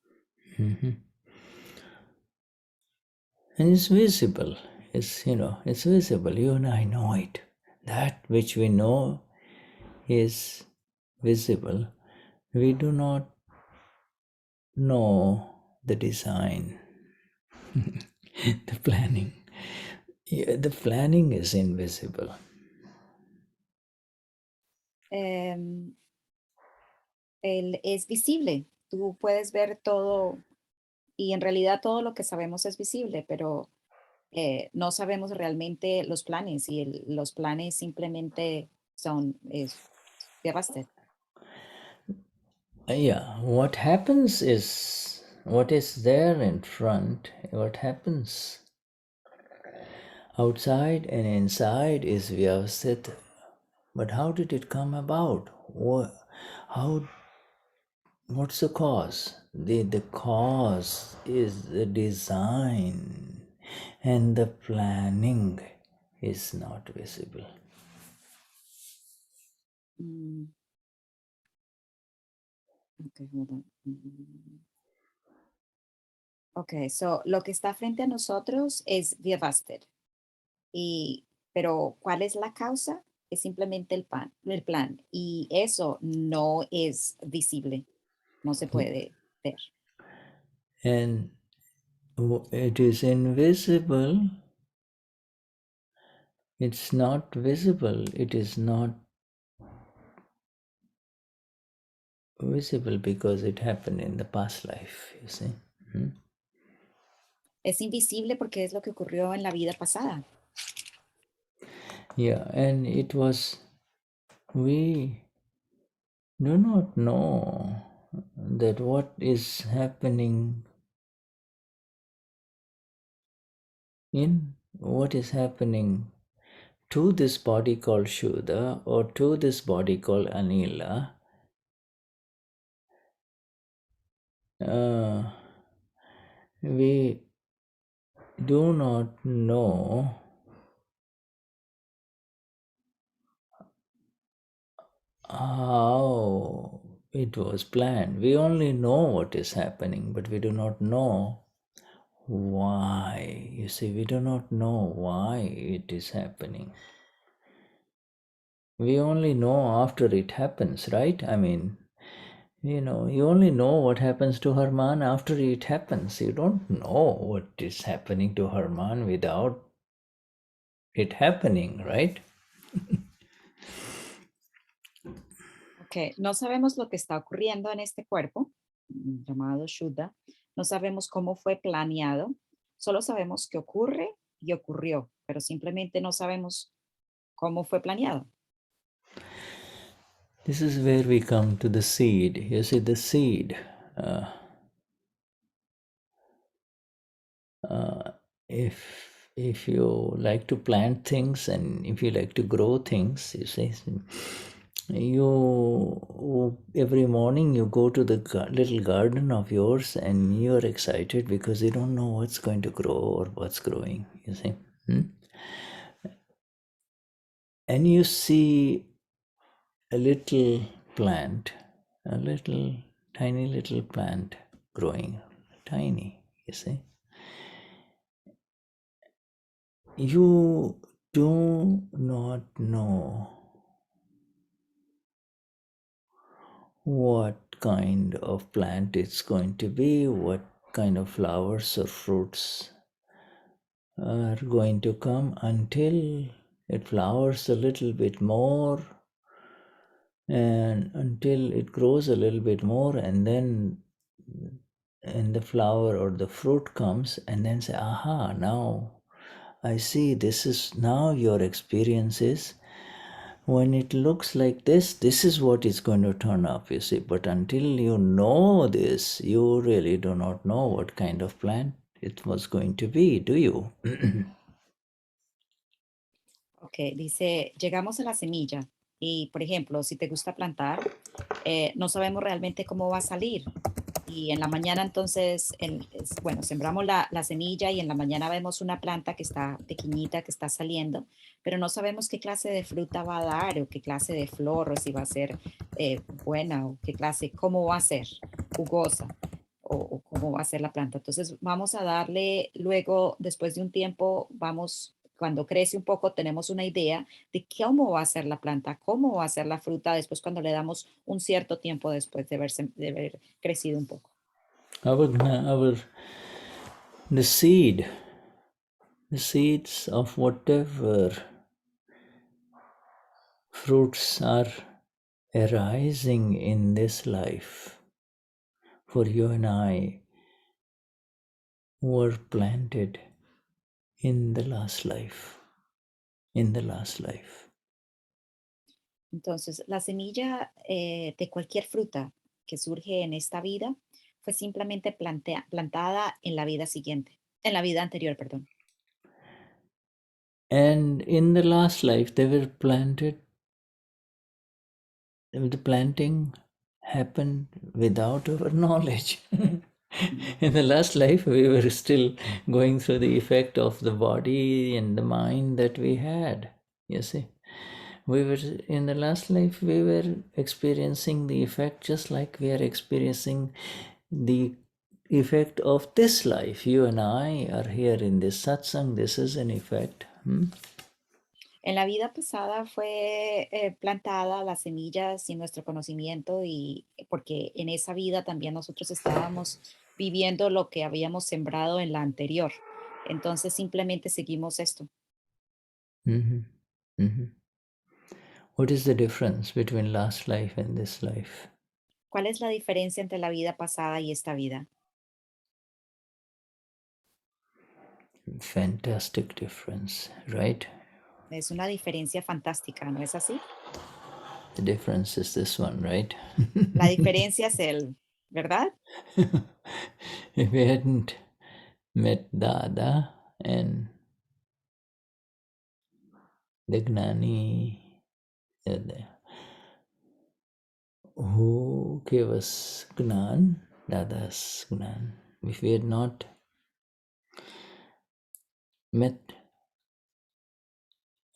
And it's visible. It's, it's visible. You and I know it. That which we know is visible. We do not know the design, the planning. Yeah, the planning is invisible. Él es visible. Tú puedes ver todo y en realidad todo lo que sabemos es visible, pero no sabemos realmente los planes y los planes simplemente son Vyavasthit. Yeah, what happens is what is there in front, what happens outside and inside is Vyavasthit. But how did it come about? What's the cause? The cause is the design, and the planning is not visible. Okay, hold on. Okay, so lo que está frente a nosotros es Vyavasthit. Pero ¿cuál es la causa? Es simplemente el plan. Y eso no es visible. No se puede ver. And it is invisible. It's not visible. It is not visible because it happened in the past life, you see. Es invisible porque es lo que ocurrió en la vida pasada. Yeah, and it was, we do not know that what is happening to this body called Shuddha or to this body called Anila. We do not know how it was planned. We only know what is happening, but we do not know why. You see, we do not know why it is happening. We only know after it happens, right? I mean, you only know what happens to Herman after it happens. You don't know what is happening to Herman without it happening, right? Okay, no sabemos lo que está ocurriendo en este cuerpo, llamado Shuddha. No sabemos cómo fue planeado. Solo sabemos que ocurre y ocurrió, pero simplemente no sabemos cómo fue planeado. This is where we come to the seed. You see, the seed. If you like to plant things and if you like to grow things, you see, you every morning you go to the little garden of yours and you're excited because you don't know what's going to grow or what's growing, you see. And you see a little plant, a little tiny little plant growing, tiny, you see. You do not know what kind of plant it's going to be, what kind of flowers or fruits are going to come until it flowers a little bit more and until it grows a little bit more, and then the flower or the fruit comes, and then say, aha, now I see, this is now your experience is when it looks like this is what is going to turn up, you see. But until you know this, you really do not know what kind of plant it was going to be, do you? Ok, dice, llegamos a la semilla y, por ejemplo, si te gusta plantar, no sabemos realmente cómo va a salir. Y en la mañana entonces, bueno, sembramos la semilla y en la mañana vemos una planta que está pequeñita, que está saliendo, pero no sabemos qué clase de fruta va a dar o qué clase de flor, o si va a ser buena o qué clase, cómo va a ser, jugosa o cómo va a ser la planta. Entonces vamos a darle luego, después de un tiempo, cuando crece un poco, tenemos una idea de cómo va a ser la planta, cómo va a ser la fruta, después cuando le damos un cierto tiempo después de haber crecido un poco. The seed, the seeds of whatever fruits are arising in this life for you and I were planted in the last life. Entonces, la semilla de cualquier fruta que surge en esta vida fue simplemente plantada en la vida siguiente, en la vida anterior, perdón. And in the last life, they were planted. The planting happened without our knowledge. In the last life, we were still going through the effect of the body and the mind that we had. You see, in the last life, we were experiencing the effect just like we are experiencing the effect of this life. You and I are here in this satsang. This is an effect. En la vida pasada fue plantada la semilla sin nuestro conocimiento y porque en esa vida también nosotros estábamos viviendo lo que habíamos sembrado en la anterior. Entonces simplemente seguimos esto. Mhm. Mhm. What is the difference between last life and this life? ¿Cuál es la diferencia entre la vida pasada y esta vida? Fantastic difference, right? Es una diferencia fantástica, ¿no es así? The difference is this one, right? La diferencia es ¿verdad? If we hadn't met Dada and the Gnani who gave us Gnan, Dada's Gnan, if we had not met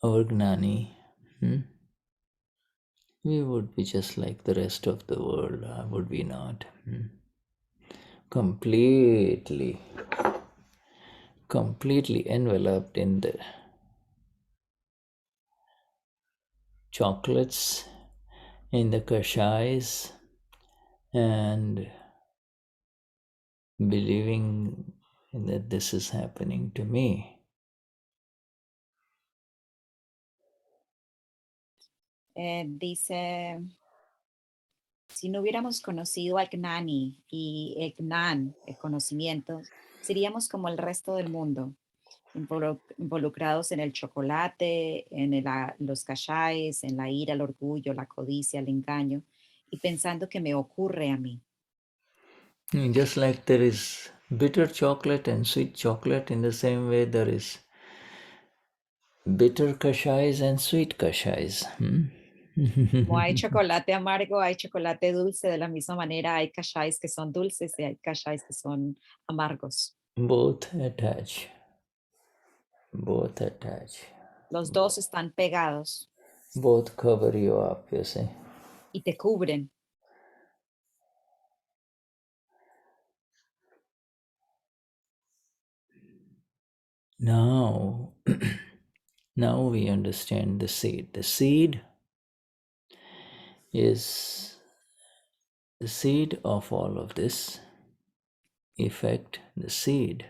our Gnani, we would be just like the rest of the world, would we not? Completely enveloped in the chocolates, in the kashais, and believing that this is happening to me. Dice, si no hubiéramos conocido al Gnani y el Gnan, el conocimiento, seríamos como el resto del mundo, involucrados en el chocolate, los kashais, en la ira, el orgullo, la codicia, el engaño, y pensando que me ocurre a mí. Just like there is bitter chocolate and sweet chocolate, in the same way there is bitter kashais and sweet kashais. Como hay chocolate amargo, hay chocolate dulce, de la misma manera hay kashais que son dulces y hay kashais que son amargos. Both attach. Los dos están pegados Both cover you up, you see. y te cubren. Now, now we understand the seed. The seed is the seed of all of this effect, the seed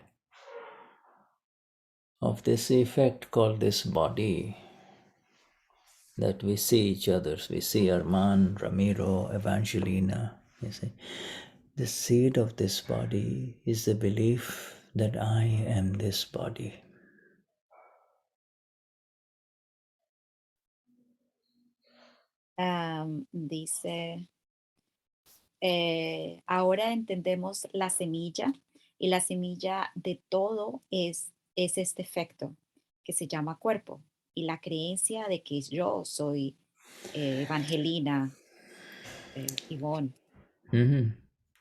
of this effect called this body that we see each other. We see Arman, Ramiro, Evangelina. You see, the seed of this body is the belief that I am this body. Dice, ahora entendemos la semilla y la semilla de todo es este efecto que se llama cuerpo y la creencia de que yo soy Evangelina, Yvonne.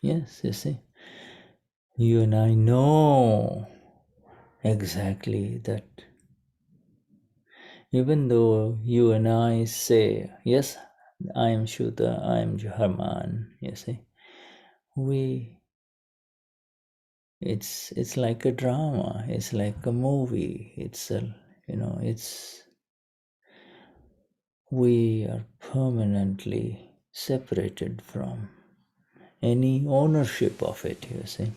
Yes, you see, you and I know exactly that. Even though you and I say, yes, I am Shuddha, I am Harman, you see, we it's like a drama. It's like a movie. We are permanently separated from any ownership of it, you see.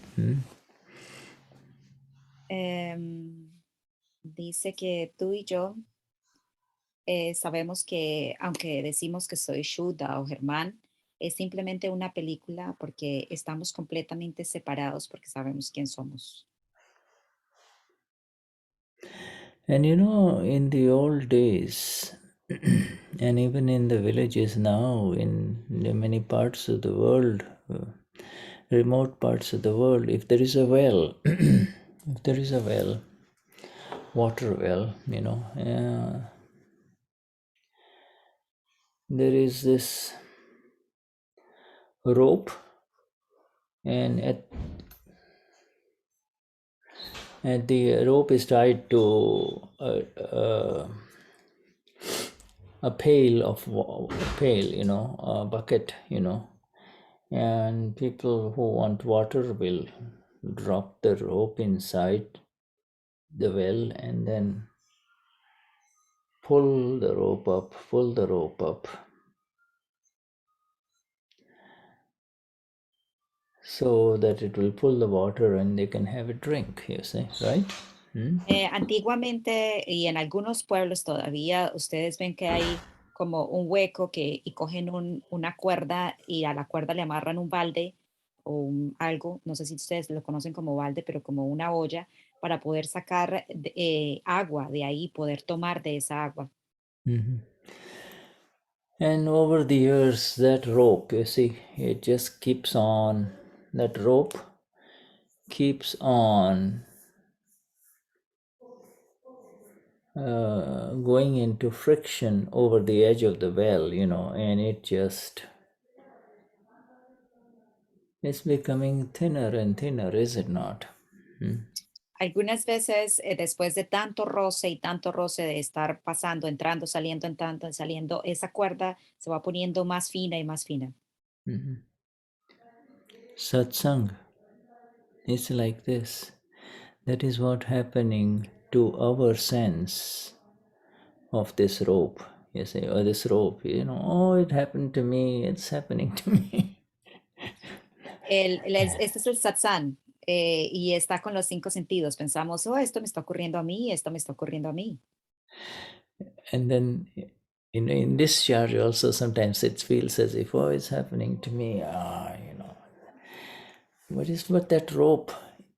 Dice que tú y yo sabemos que aunque decimos que soy Shuddha o Germán, es simplemente una película porque estamos completamente separados porque sabemos quién somos. And in the old days, and even in the villages now, in the many parts of the world, remote parts of the world, if there is a well, if there is a well, water well, there is this rope, and at the rope is tied to a bucket, and people who want water will drop the rope inside the well and then pull the rope up so that it will pull the water and they can have a drink, you see, right? Antiguamente y en algunos pueblos todavía ustedes ven que hay como un hueco y cogen una cuerda y a la cuerda le amarran un balde o algo, no sé si ustedes lo conocen como balde, pero como una olla para poder sacar agua de ahí, poder tomar de esa agua. Mm-hmm. And over the years, that rope, you see, it just keeps on, that rope keeps on going into friction over the edge of the well, and it's becoming thinner and thinner, is it not? Algunas veces, después de tanto roce y tanto roce de estar pasando, entrando, saliendo, esa cuerda se va poniendo más fina y más fina. Mm-hmm. Satsang is like this. That is what happening to our sense of this rope. You say, oh, this rope, it happened to me, it's happening to me. Este es el satsang y está con los 5 sentidos. Pensamos, oh, esto me está ocurriendo a mí, esto me está ocurriendo a mí. And then in discharge also sometimes it feels as if, oh, it's happening to me. What that rope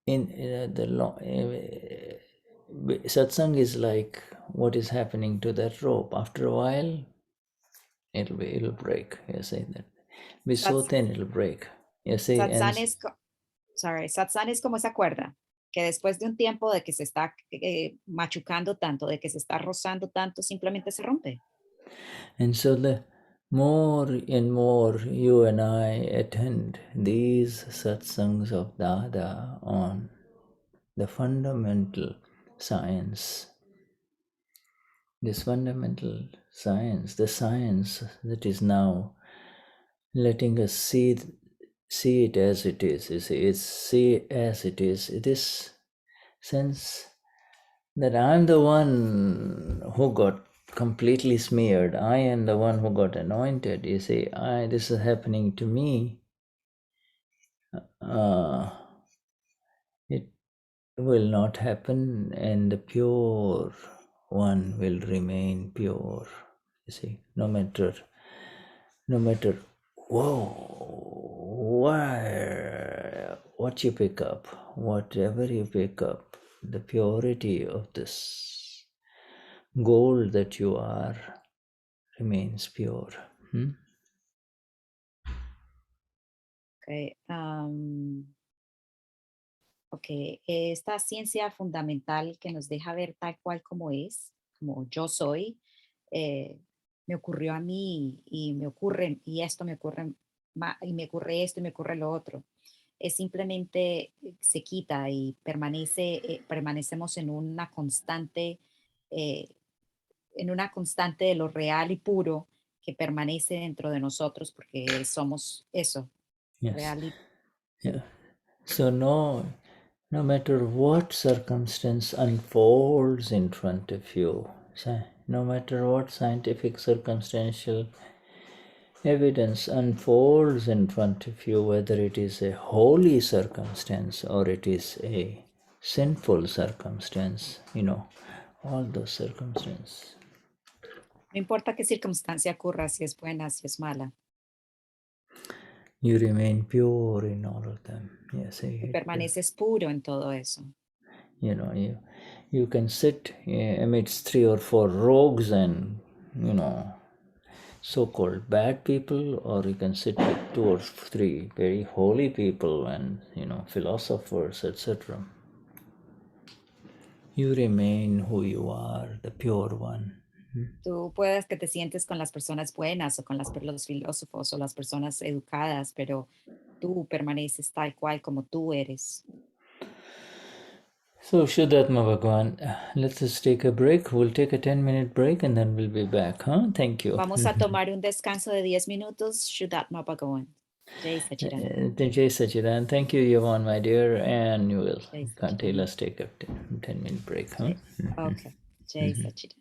in satsang is like what is happening to that rope. After a while, it'll break. You see that. Be so thin it'll break. You see, Satsang satsang es como esa cuerda que después de un tiempo de que se está machucando tanto, de que se está rozando tanto, simplemente se rompe. And so the more and more you and I attend these satsangs of Dada on the fundamental science, this fundamental science, the science that is now letting us see it as it is. You see, it's see as it is. This sense that I'm the one who got completely smeared. I am the one who got anointed. You see, this is happening to me. It will not happen, and the pure one will remain pure. You see, no matter what you pick up, whatever you pick up, the purity of this gold that you are remains pure. Okay. Esta ciencia fundamental que nos deja ver tal cual como es, como yo soy, me ocurrió a mí y me ocurre, y esto me ocurre, y me ocurre esto y me ocurre lo otro. Es simplemente se quita y permanecemos eh, en una constante de lo real y puro que permanece dentro de nosotros porque somos eso, Yes. real y Yeah. So no, No matter what circumstance unfolds in front of you, no matter what scientific circumstantial evidence unfolds in front of you, whether it is a holy circumstance or it is a sinful circumstance, all those circumstances. No importa qué circunstancia ocurra, si es buena, si es mala, You remain pure in all of them. Yes, tú permaneces puro en todo eso. You can sit amidst 3 or 4 rogues and so-called bad people, or you can sit with 2 or 3 very holy people and philosophers, etc. You remain who you are, the pure one. Tú puedes que te sientes con las personas buenas o con los filósofos o las personas educadas, pero tú permaneces tal cual como tú eres. So Shuddhatma Bhagwan, let's just take a break. We'll take a 10-minute break and then we'll be back. Thank you. Vamos a tomar un descanso de 10 minutos. Shuddhatma Bhagavan. Jai Sachidanand. Jai Sachidan. Thank you, Yvonne, my dear. And you will Jai continue. Sachidanand. Let's take a 10-minute break. Okay. Jai Sachidanand.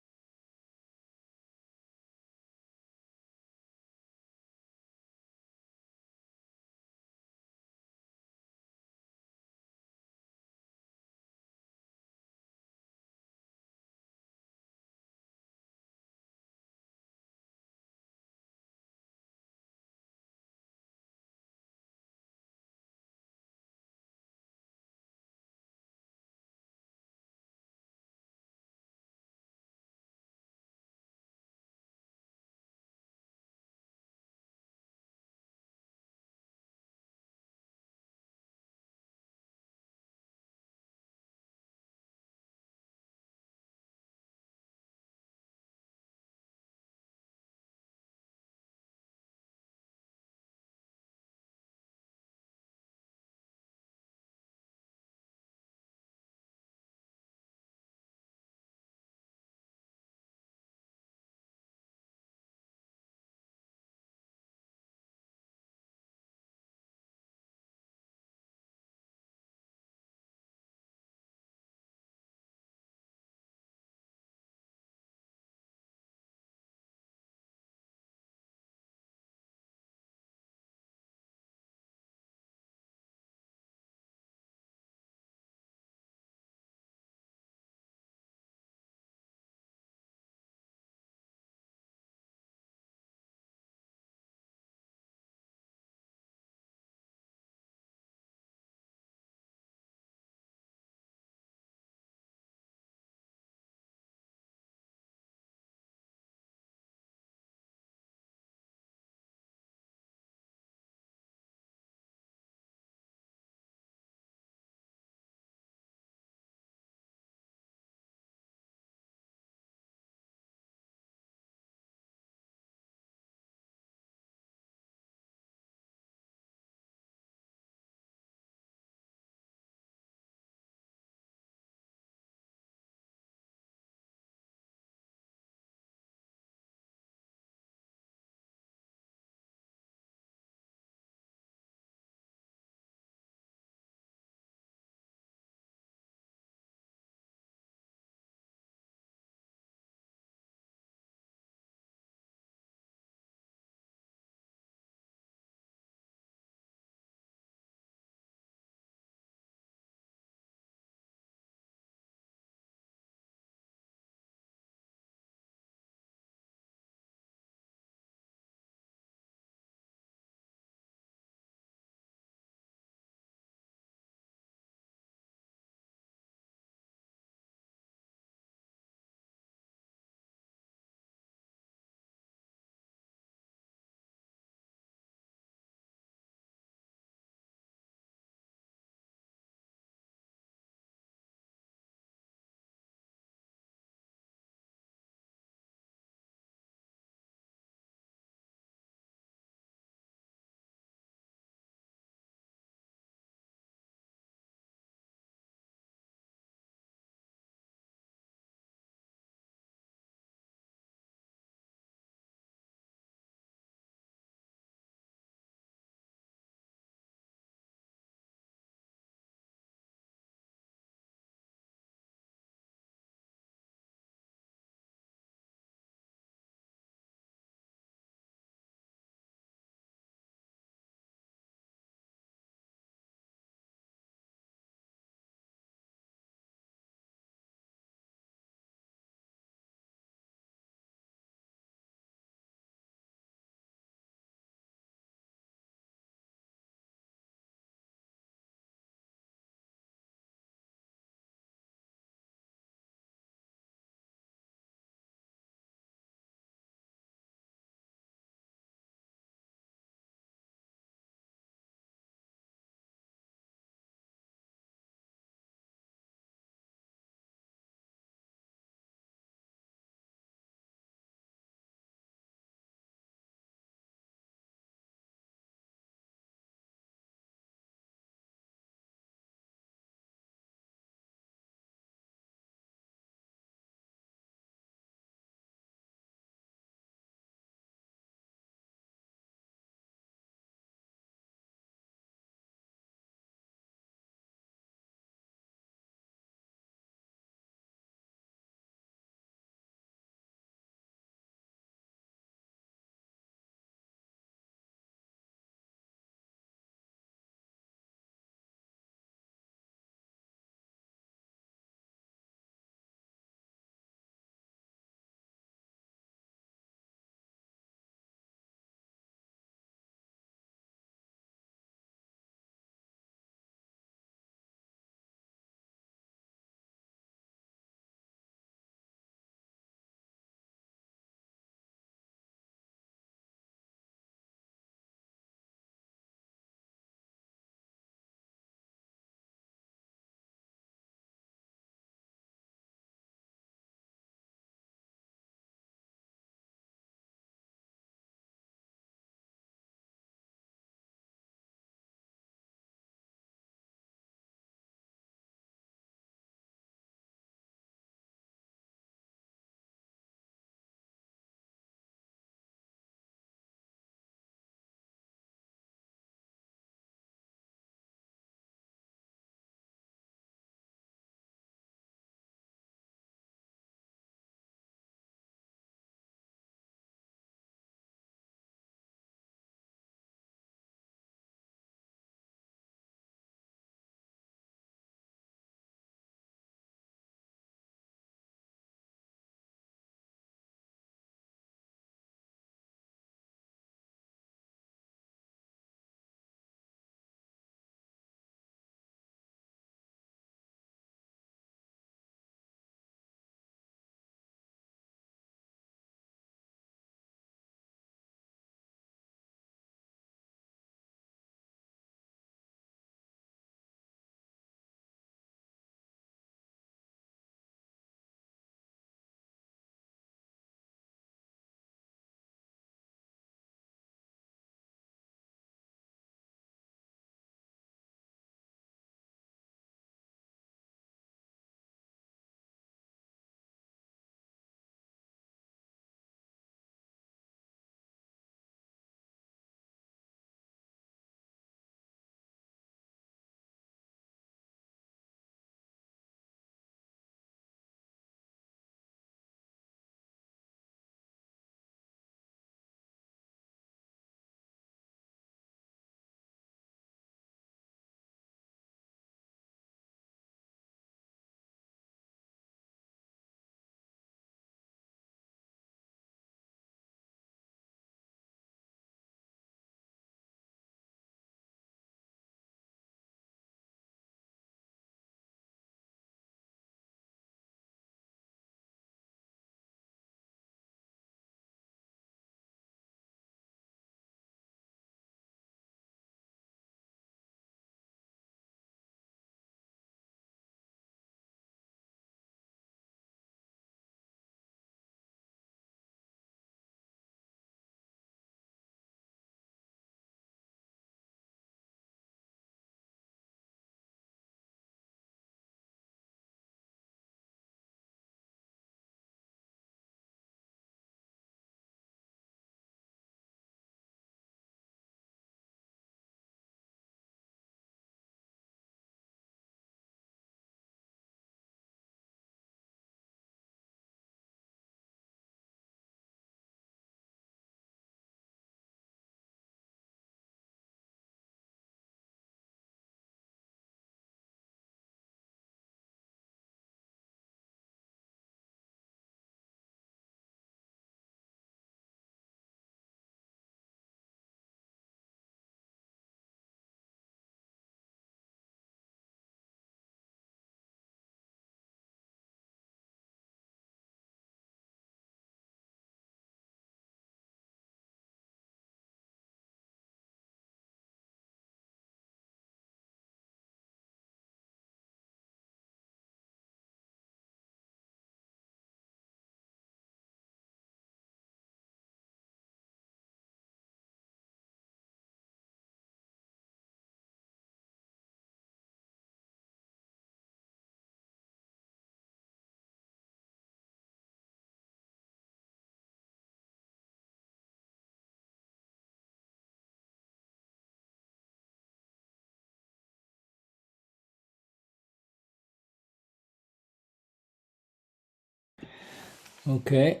Okay.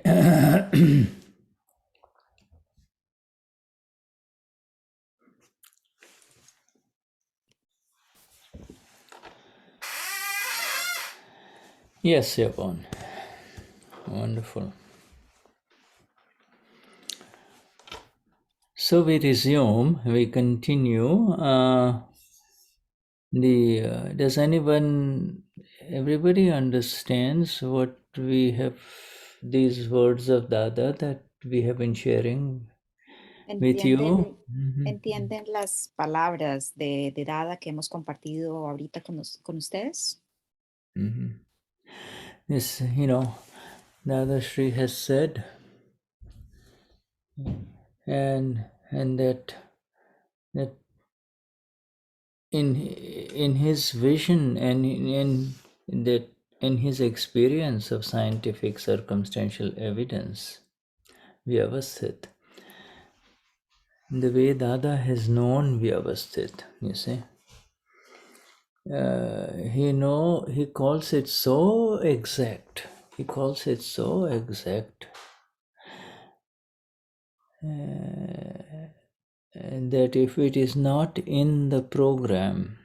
Yes, Yvonne. Wonderful. So we resume, we continue. Does everybody understands what we have, these words of Dada that we have been sharing with you? ¿Entienden las palabras de Dada que hemos compartido ahorita con ustedes? This, Dadashri has said, and that in his vision and in his experience of scientific circumstantial evidence, Vyavasthit, the way Dada has known Vyavasthit, you see, he calls it so exact. He calls it so exact that if it is not in the program,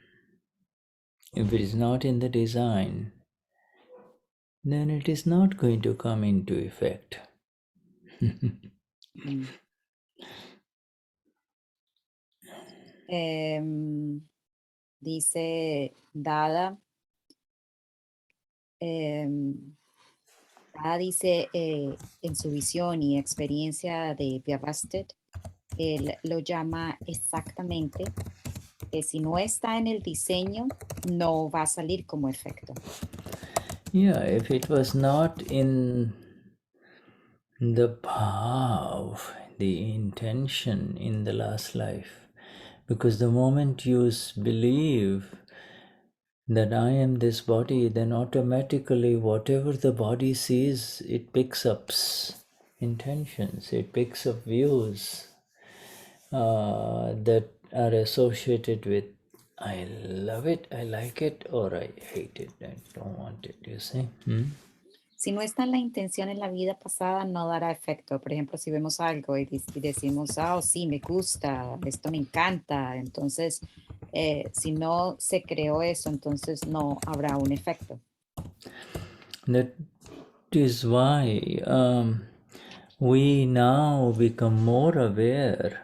if it is not in the design, then it is not going to come into effect. Dice Dada, Dada dice en su visión y experiencia de Vyavasthit, él lo llama exactamente, que si no está en el diseño, no va a salir como efecto. Yeah, if it was not in the bhav, the intention in the last life, because the moment you believe that I am this body, then automatically whatever the body sees, it picks up intentions, it picks up views that are associated with I love it, I like it, or I hate it, I don't want it, you see? Si no está la intención en la vida pasada, no dará efecto. Por ejemplo, si vemos algo y decimos, oh, sí, me gusta, esto me encanta, entonces, si no se creó eso, entonces no habrá un efecto. That is why we now become more aware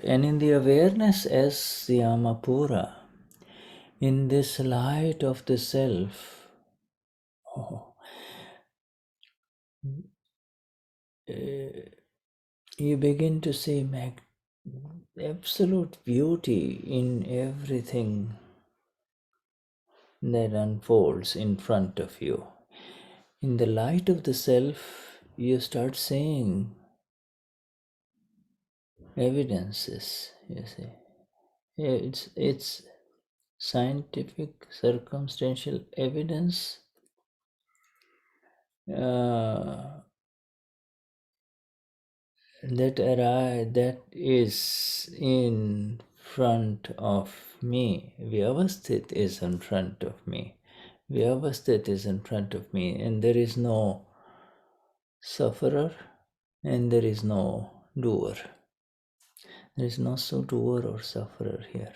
and in the awareness as Yamapura, in this light of the self, you begin to see absolute beauty in everything that unfolds in front of you. In the light of the self, you start seeing evidences, you see. It's scientific, circumstantial evidence that is in front of me. Vyavasthit is in front of me. Vyavasthit is in front of me, and there is no sufferer and there is no doer. There is no doer or sufferer here.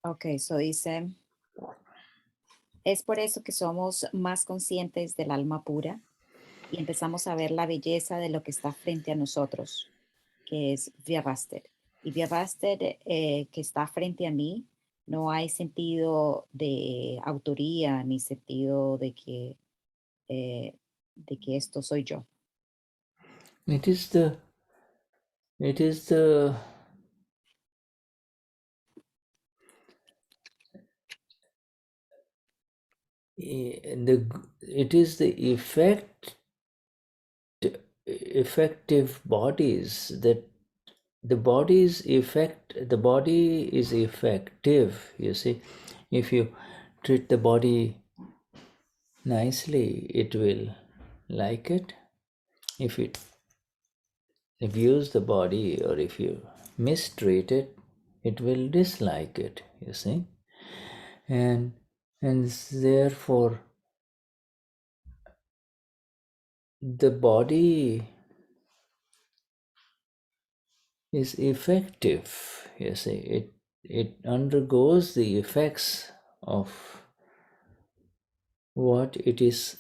Ok, so dice, es por eso que somos más conscientes del alma pura y empezamos a ver la belleza de lo que está frente a nosotros, que es Vyavasthit. Y Vyavasthit que está frente a mí, no hay sentido de autoría ni sentido de que esto soy yo. It is the it is the effective bodies that the body is effective, you see. If you treat the body nicely, it will like it. If you abuse the body or if you mistreat it, it will dislike it, you see. And therefore the body is effective, you see. It undergoes the effects of what it is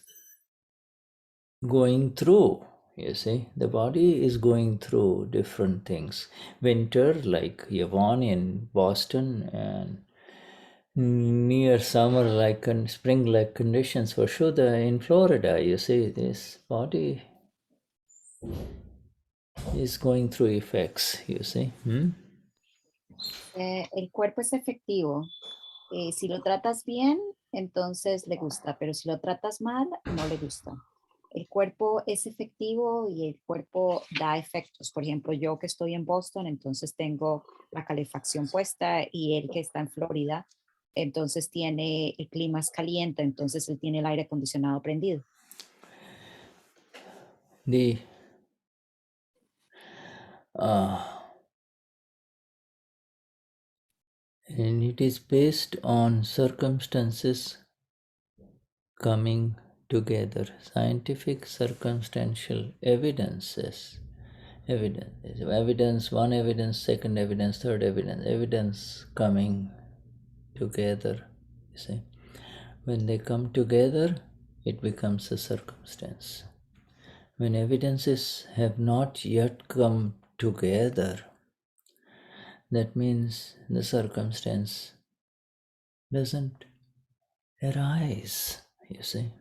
going through, you see. The body is going through different things. Winter, like Yvonne in Boston, and near summer, like spring like conditions for Shuddha in Florida, you see. This body is going through effects, you see. El cuerpo es efectivo. Si lo tratas bien, entonces le gusta, pero si lo tratas mal, no le gusta. El cuerpo es efectivo y el cuerpo da efectos. Por ejemplo, yo que estoy en Boston, entonces tengo la calefacción puesta, y él que está en Florida, entonces tiene el clima es caliente, entonces él tiene el aire acondicionado prendido. And it is based on circumstances coming together, scientific circumstantial evidences. Evidence, one evidence, second evidence, third evidence coming together, you see. When they come together, it becomes a circumstance. When evidences have not yet come together, that means the circumstance doesn't arise, you see.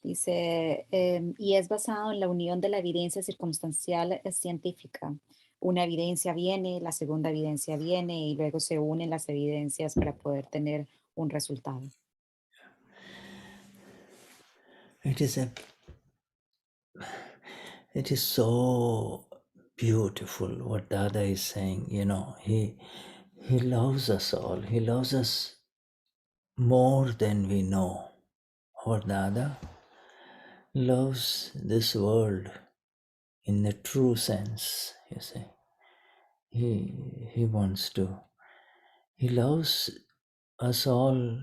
Dice, y es basado en la unión de la evidencia circunstancial científica. Una evidencia viene, la segunda evidencia viene, y luego se unen las evidencias para poder tener un resultado. It is so beautiful what Dada is saying, you know. He loves us all. He loves us more than we know. Our Dada loves this world in the true sense, you see. He wants to. He loves us all.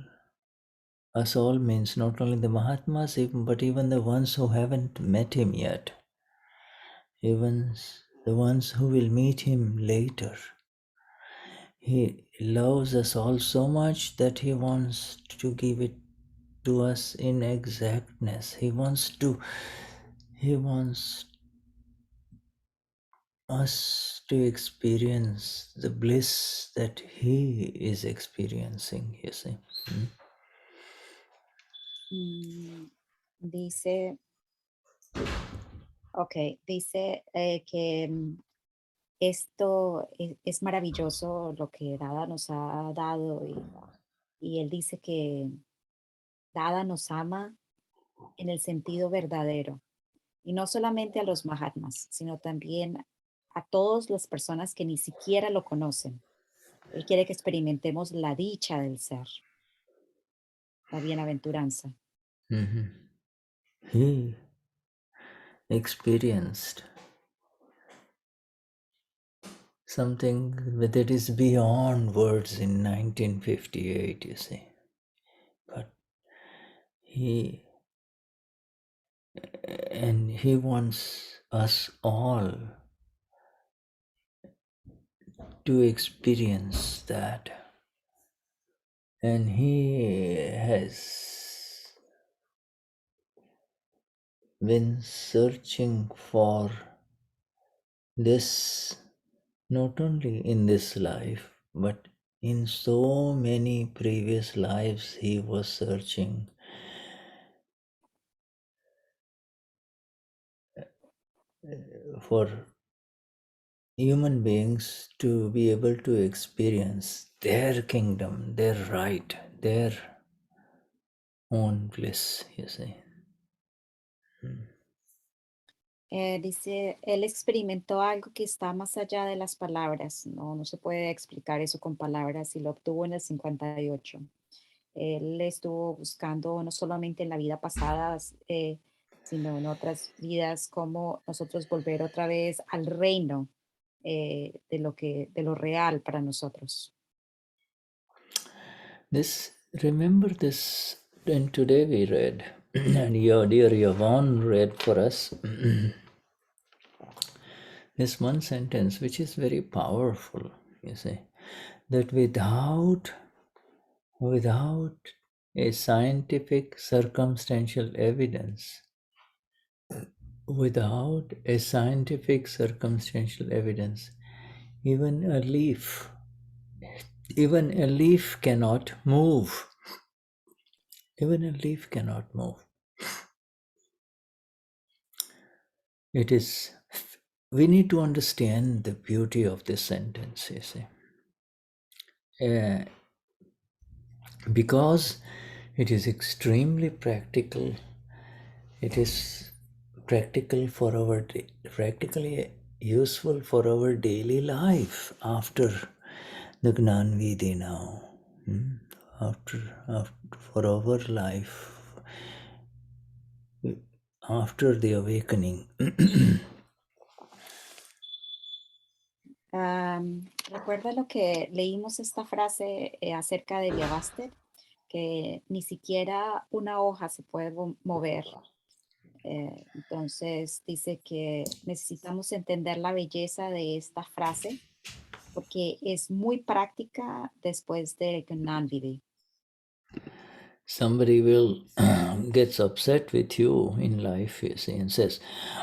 Us all means not only the Mahatmas, but even the ones who haven't met him yet. Even the ones who will meet him later. He loves us all so much that he wants to give it to us in exactness. He wants us to experience the bliss that he is experiencing, you see. Dice, dice que esto es maravilloso lo que Dada nos ha dado, y él dice que Dada nos ama en el sentido verdadero, y no solamente a los Mahatmas, sino también a todas las personas que ni siquiera lo conocen. Él quiere que experimentemos la dicha del ser, la bienaventuranza. He experienced something that is beyond words in 1958, you see. But he wants us all to experience that. And he has been searching for this not only in this life, but in so many previous lives he was searching for human beings to be able to experience their kingdom, their right, their own bliss, you see. Dice, él experimentó algo que está más allá de las palabras. No se puede explicar eso con palabras, y lo obtuvo en el 58. Él estuvo buscando no solamente en la vida pasada, sino en otras vidas, cómo nosotros volver otra vez al reino de lo real para nosotros. Remember this, and today we read, and your dear Yvonne read for us this one sentence, which is very powerful, you see, that without a scientific circumstantial evidence, even a leaf cannot move. Even a leaf cannot move. We need to understand the beauty of this sentence, you see. Because it is extremely practical. It is practically useful for our daily life after the Gnani now. For our life after the awakening. Recuerda lo que leímos esta frase acerca de Vyavasthit, que ni siquiera una hoja se puede mover. Entonces dice que necesitamos entender la belleza de esta frase porque es muy práctica después de Gnani. Somebody gets upset with you in life, you see, and says,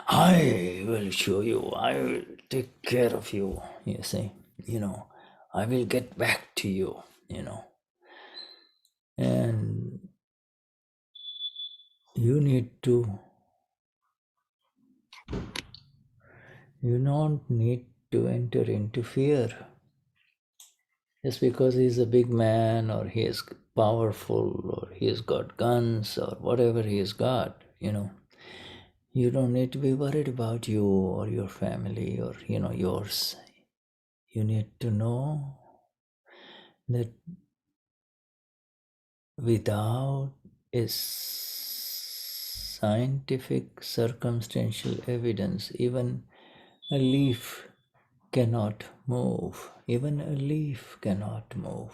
I will show you, I will take care of you, you see, I will get back to you, and you don't need to enter into fear. Just because he's a big man or he is powerful or he has got guns or whatever he has got, you don't need to be worried about you or your family or, yours. You need to know that without a scientific circumstantial evidence, even a leaf cannot move. Even a leaf cannot move.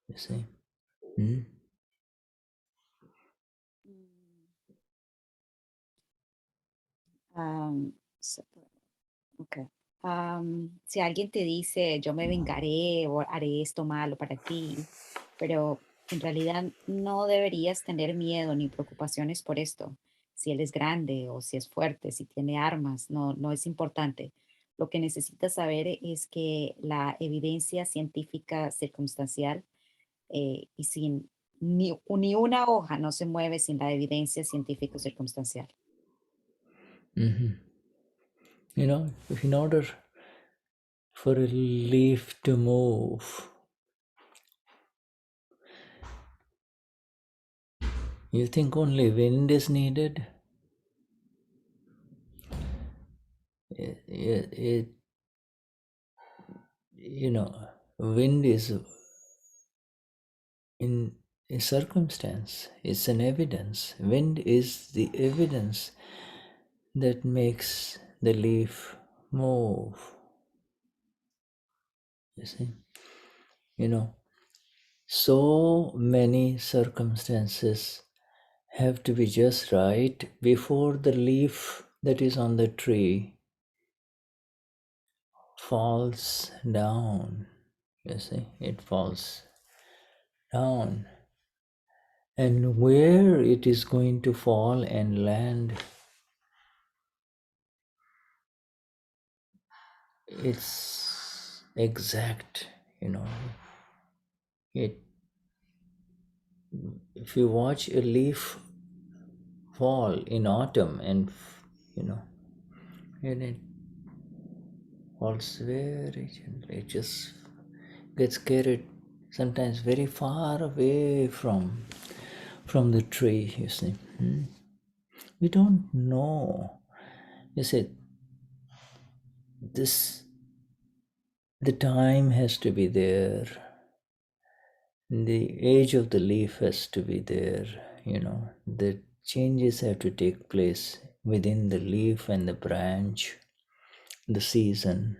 You see? Okay. Si alguien te dice, yo me vengaré o haré esto malo para ti, pero en realidad no deberías tener miedo ni preocupaciones por esto. Si él es grande o si es fuerte, si tiene armas, no es importante. Lo que necesitas saber es que la evidencia científica circunstancial y sin ni una hoja no se mueve sin la evidencia científica circunstancial. In order for a leaf to move, you think only wind is needed? Wind is in a circumstance, it's an evidence. Wind is the evidence that makes the leaf move. You see? So many circumstances have to be just right before the leaf that is on the tree falls down. You see, it falls down. And where it is going to fall and land, it's exact, if you watch a leaf fall in autumn and and it falls very gently, it just gets carried sometimes very far away from the tree, you see. We don't know. You see, the time has to be there. The age of the leaf has to be there, the changes have to take place within the leaf and the branch. the season.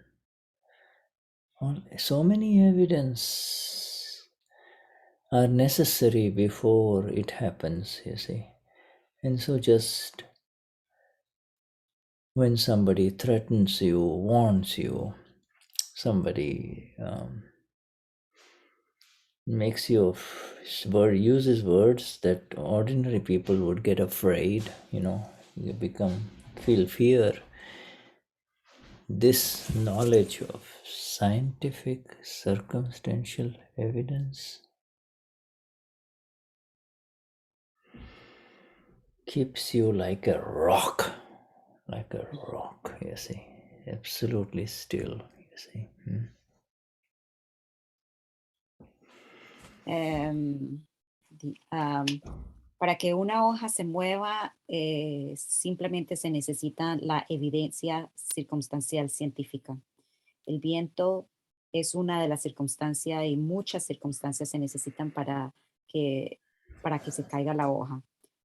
So many evidence are necessary before it happens, you see. And so just when somebody threatens you, warns you, somebody makes you uses words that ordinary people would get afraid, you feel fear. This knowledge of scientific circumstantial evidence keeps you like a rock, you see, absolutely still, you see. Para que una hoja se mueva, simplemente se necesita la evidencia circunstancial científica. El viento es una de las circunstancias y muchas circunstancias se necesitan para que se caiga la hoja.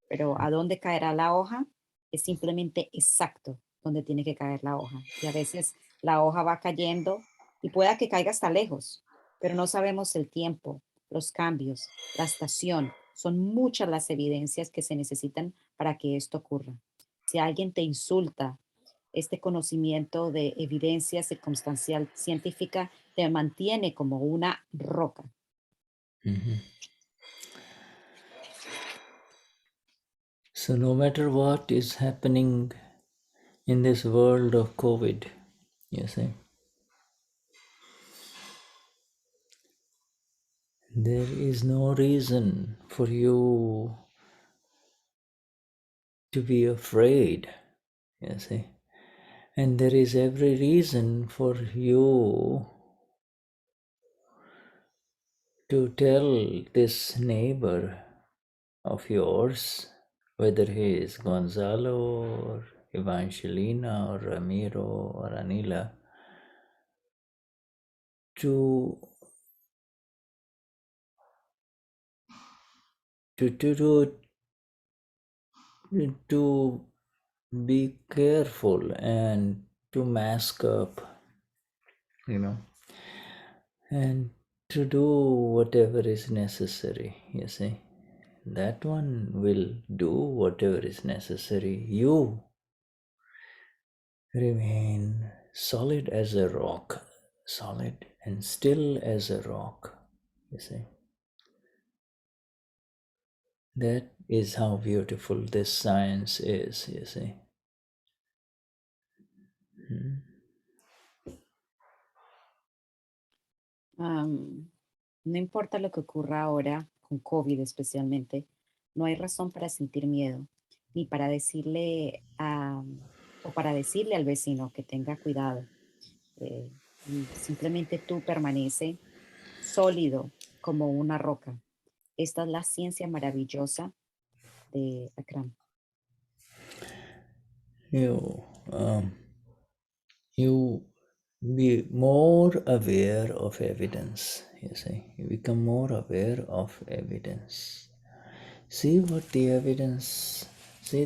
Pero ¿a dónde caerá la hoja? Es simplemente exacto donde tiene que caer la hoja. Y a veces la hoja va cayendo y pueda que caiga hasta lejos, pero no sabemos el tiempo, los cambios, la estación. Son muchas las evidencias que se necesitan para que esto ocurra. Si alguien te insulta, este conocimiento de evidencia circunstancial científica te mantiene como una roca. So no matter what is happening in this world of COVID, you see, there is no reason for you to be afraid, you see. And there is every reason for you to tell this neighbor of yours, whether he is Gonzalo or Evangelina or Ramiro or Anila, to be careful and to mask up, and to do whatever is necessary, you see. That one will do whatever is necessary. You remain solid as a rock, solid and still as a rock, you see. That is how beautiful this science is, you see. No importa lo que ocurra ahora, con COVID especialmente, no hay razón para sentir miedo, ni para decirle o para decirle al vecino que tenga cuidado. Simplemente tú permanece sólido como una roca. Esta es la ciencia maravillosa de Akram. You be more aware of evidence, you see. You become more aware of evidence. See what the evidence, see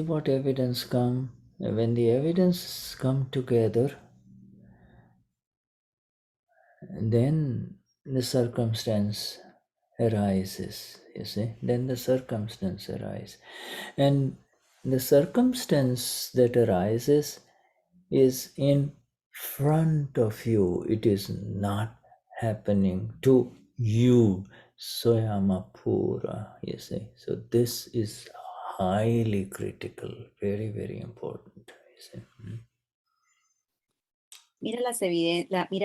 what evidence come. When the evidence come together, then the circumstance arises, you see. Then the circumstance arises. And the circumstance that arises is in front of you. It is not happening to you. Soyamapura, you see. So this is highly critical, very, very important, you see. Mira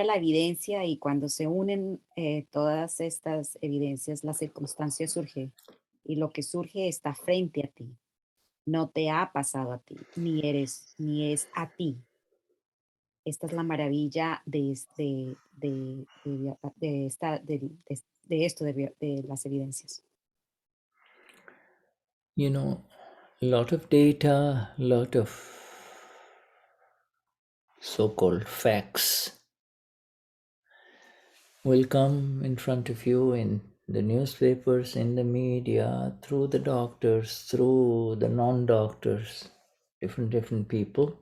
la evidencia y cuando se unen todas estas evidencias, la circunstancia surge y lo que surge está frente a ti. No te ha pasado a ti, ni es a ti. Esta es la maravilla de las evidencias. You know, a lot of data, a lot of so-called facts will come in front of you in the newspapers, in the media, through the doctors, through the non-doctors, different people.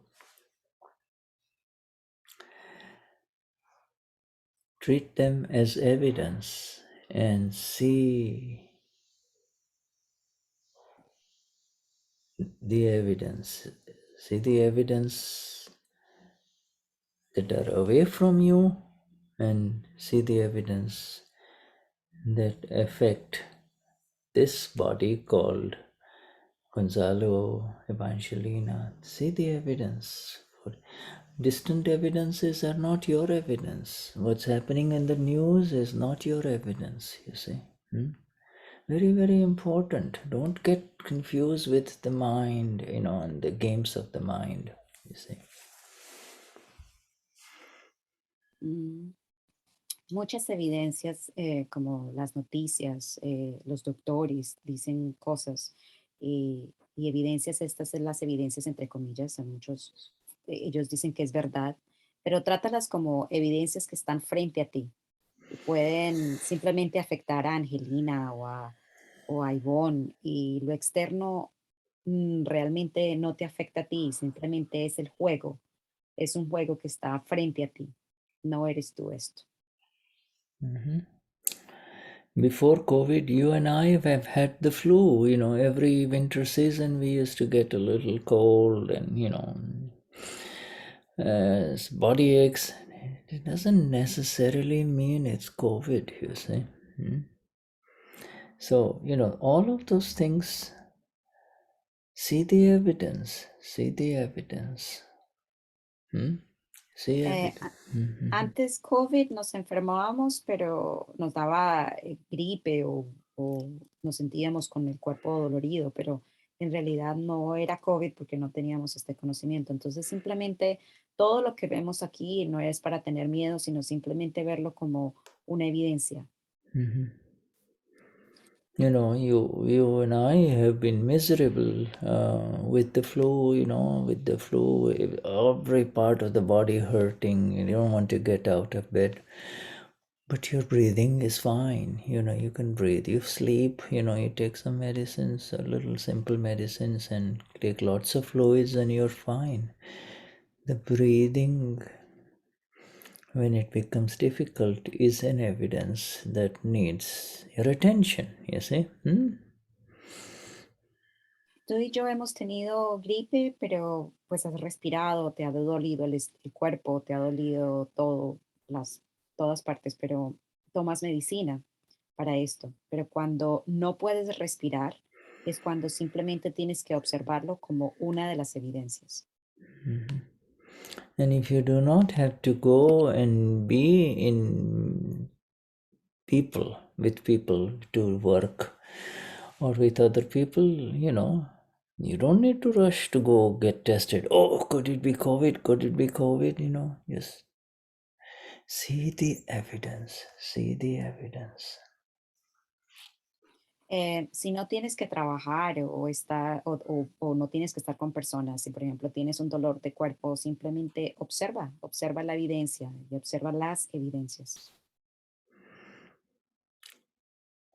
treat them as evidence and see the evidence. See the evidence that are away from you and see the evidence that affect this body called Gonzalo, Evangelina. See the evidence. Distant evidences are not your evidence. What's happening in the news is not your evidence, you see. Very, very important. Don't get confused with the mind, and the games of the mind, you see. Muchas evidencias, como las noticias, los doctores dicen cosas, y evidencias, estas son las evidencias entre comillas, a muchos, ellos dicen que es verdad, pero trátalas como evidencias que están frente a ti y pueden simplemente afectar a Angelina o a Yvonne, y lo externo realmente no te afecta a ti, simplemente es el juego, es un juego que está frente a ti, no eres tú esto. Before COVID, you and I have had the flu. Every winter season we used to get a little cold and, body aches. It doesn't necessarily mean it's COVID, you see. So, all of those things, see the evidence. See the evidence. See evidence. Antes COVID nos enfermábamos, pero nos daba gripe o nos sentíamos con el cuerpo dolorido, pero en realidad no era COVID porque no teníamos este conocimiento. Entonces simplemente todo lo que vemos aquí no es para tener miedo, sino simplemente verlo como una evidencia. You and I have been miserable with the flu, every part of the body hurting, you don't want to get out of bed. But your breathing is fine, you can breathe. You sleep, you take some medicines, little simple medicines, and take lots of fluids and you're fine. The breathing, when it becomes difficult, is an evidence that needs your attention, you see. Tú y yo hemos tenido gripe, pero pues has respirado, te ha dolido el cuerpo, te ha dolido todas partes, pero tomas medicina para esto. Pero cuando no puedes respirar, es cuando simplemente tienes que observarlo como una de las evidencias. And if you do not have to go and be in with people to work or with other people, you don't need to rush to go get tested. Oh, could it be COVID? Could it be COVID? Just see the evidence. See the evidence. Si no tienes que trabajar o no tienes que estar con personas, si por ejemplo tienes un dolor de cuerpo, simplemente observa la evidencia y observa las evidencias.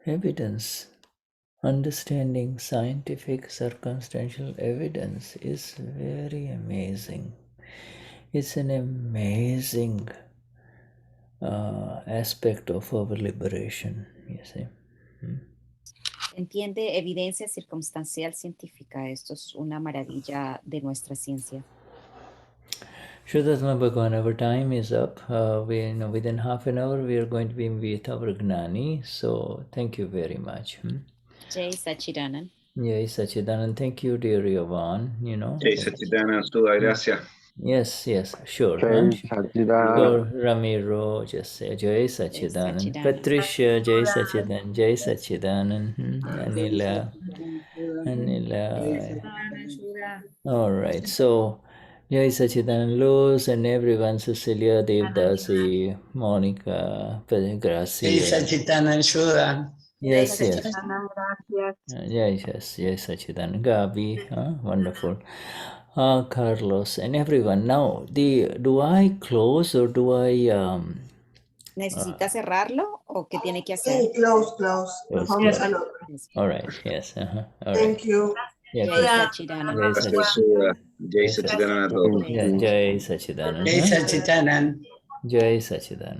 Evidence. Understanding scientific circumstantial evidence is very amazing. It's an amazing aspect of our liberation, you see. Entiende evidencia circunstancial científica. Esto es una maravilla de nuestra ciencia. Shuddha Bhagwan, our time is up. Within half an hour we are going to be with our Gnani. So thank you very much. Jai Sachidanand. Jai Sachidanand. Thank you, dear Yvonne. Jai Sachidanand, Shuddha, gracias. Yes, sure. Jai Sachidanand. Sure, Ramiro, just say Jai Sachidanand. Sachidanand. Patricia, Jai Sachidanand. Jai Sachidanand. Anila. All right. So, Jai Sachidanand, Luz, and everyone, Cecilia, Devdasi, Monica, Gracia. Jai Sachidanand, Shuddha. Yes. Jai Sachidanand, Gabi, wonderful. Carlos and everyone. Now, do I close or do I... ¿Necesita cerrarlo o qué tiene que hacer? Sí, close. Nos vamos al otro. All right, yes. All right. Thank you. Yeah, Jai Sachidanand. Gracias, Shuddha. Jai Sachidanand a todos. Jai Sachidanand. Sachidanand. Jai Sachidanand.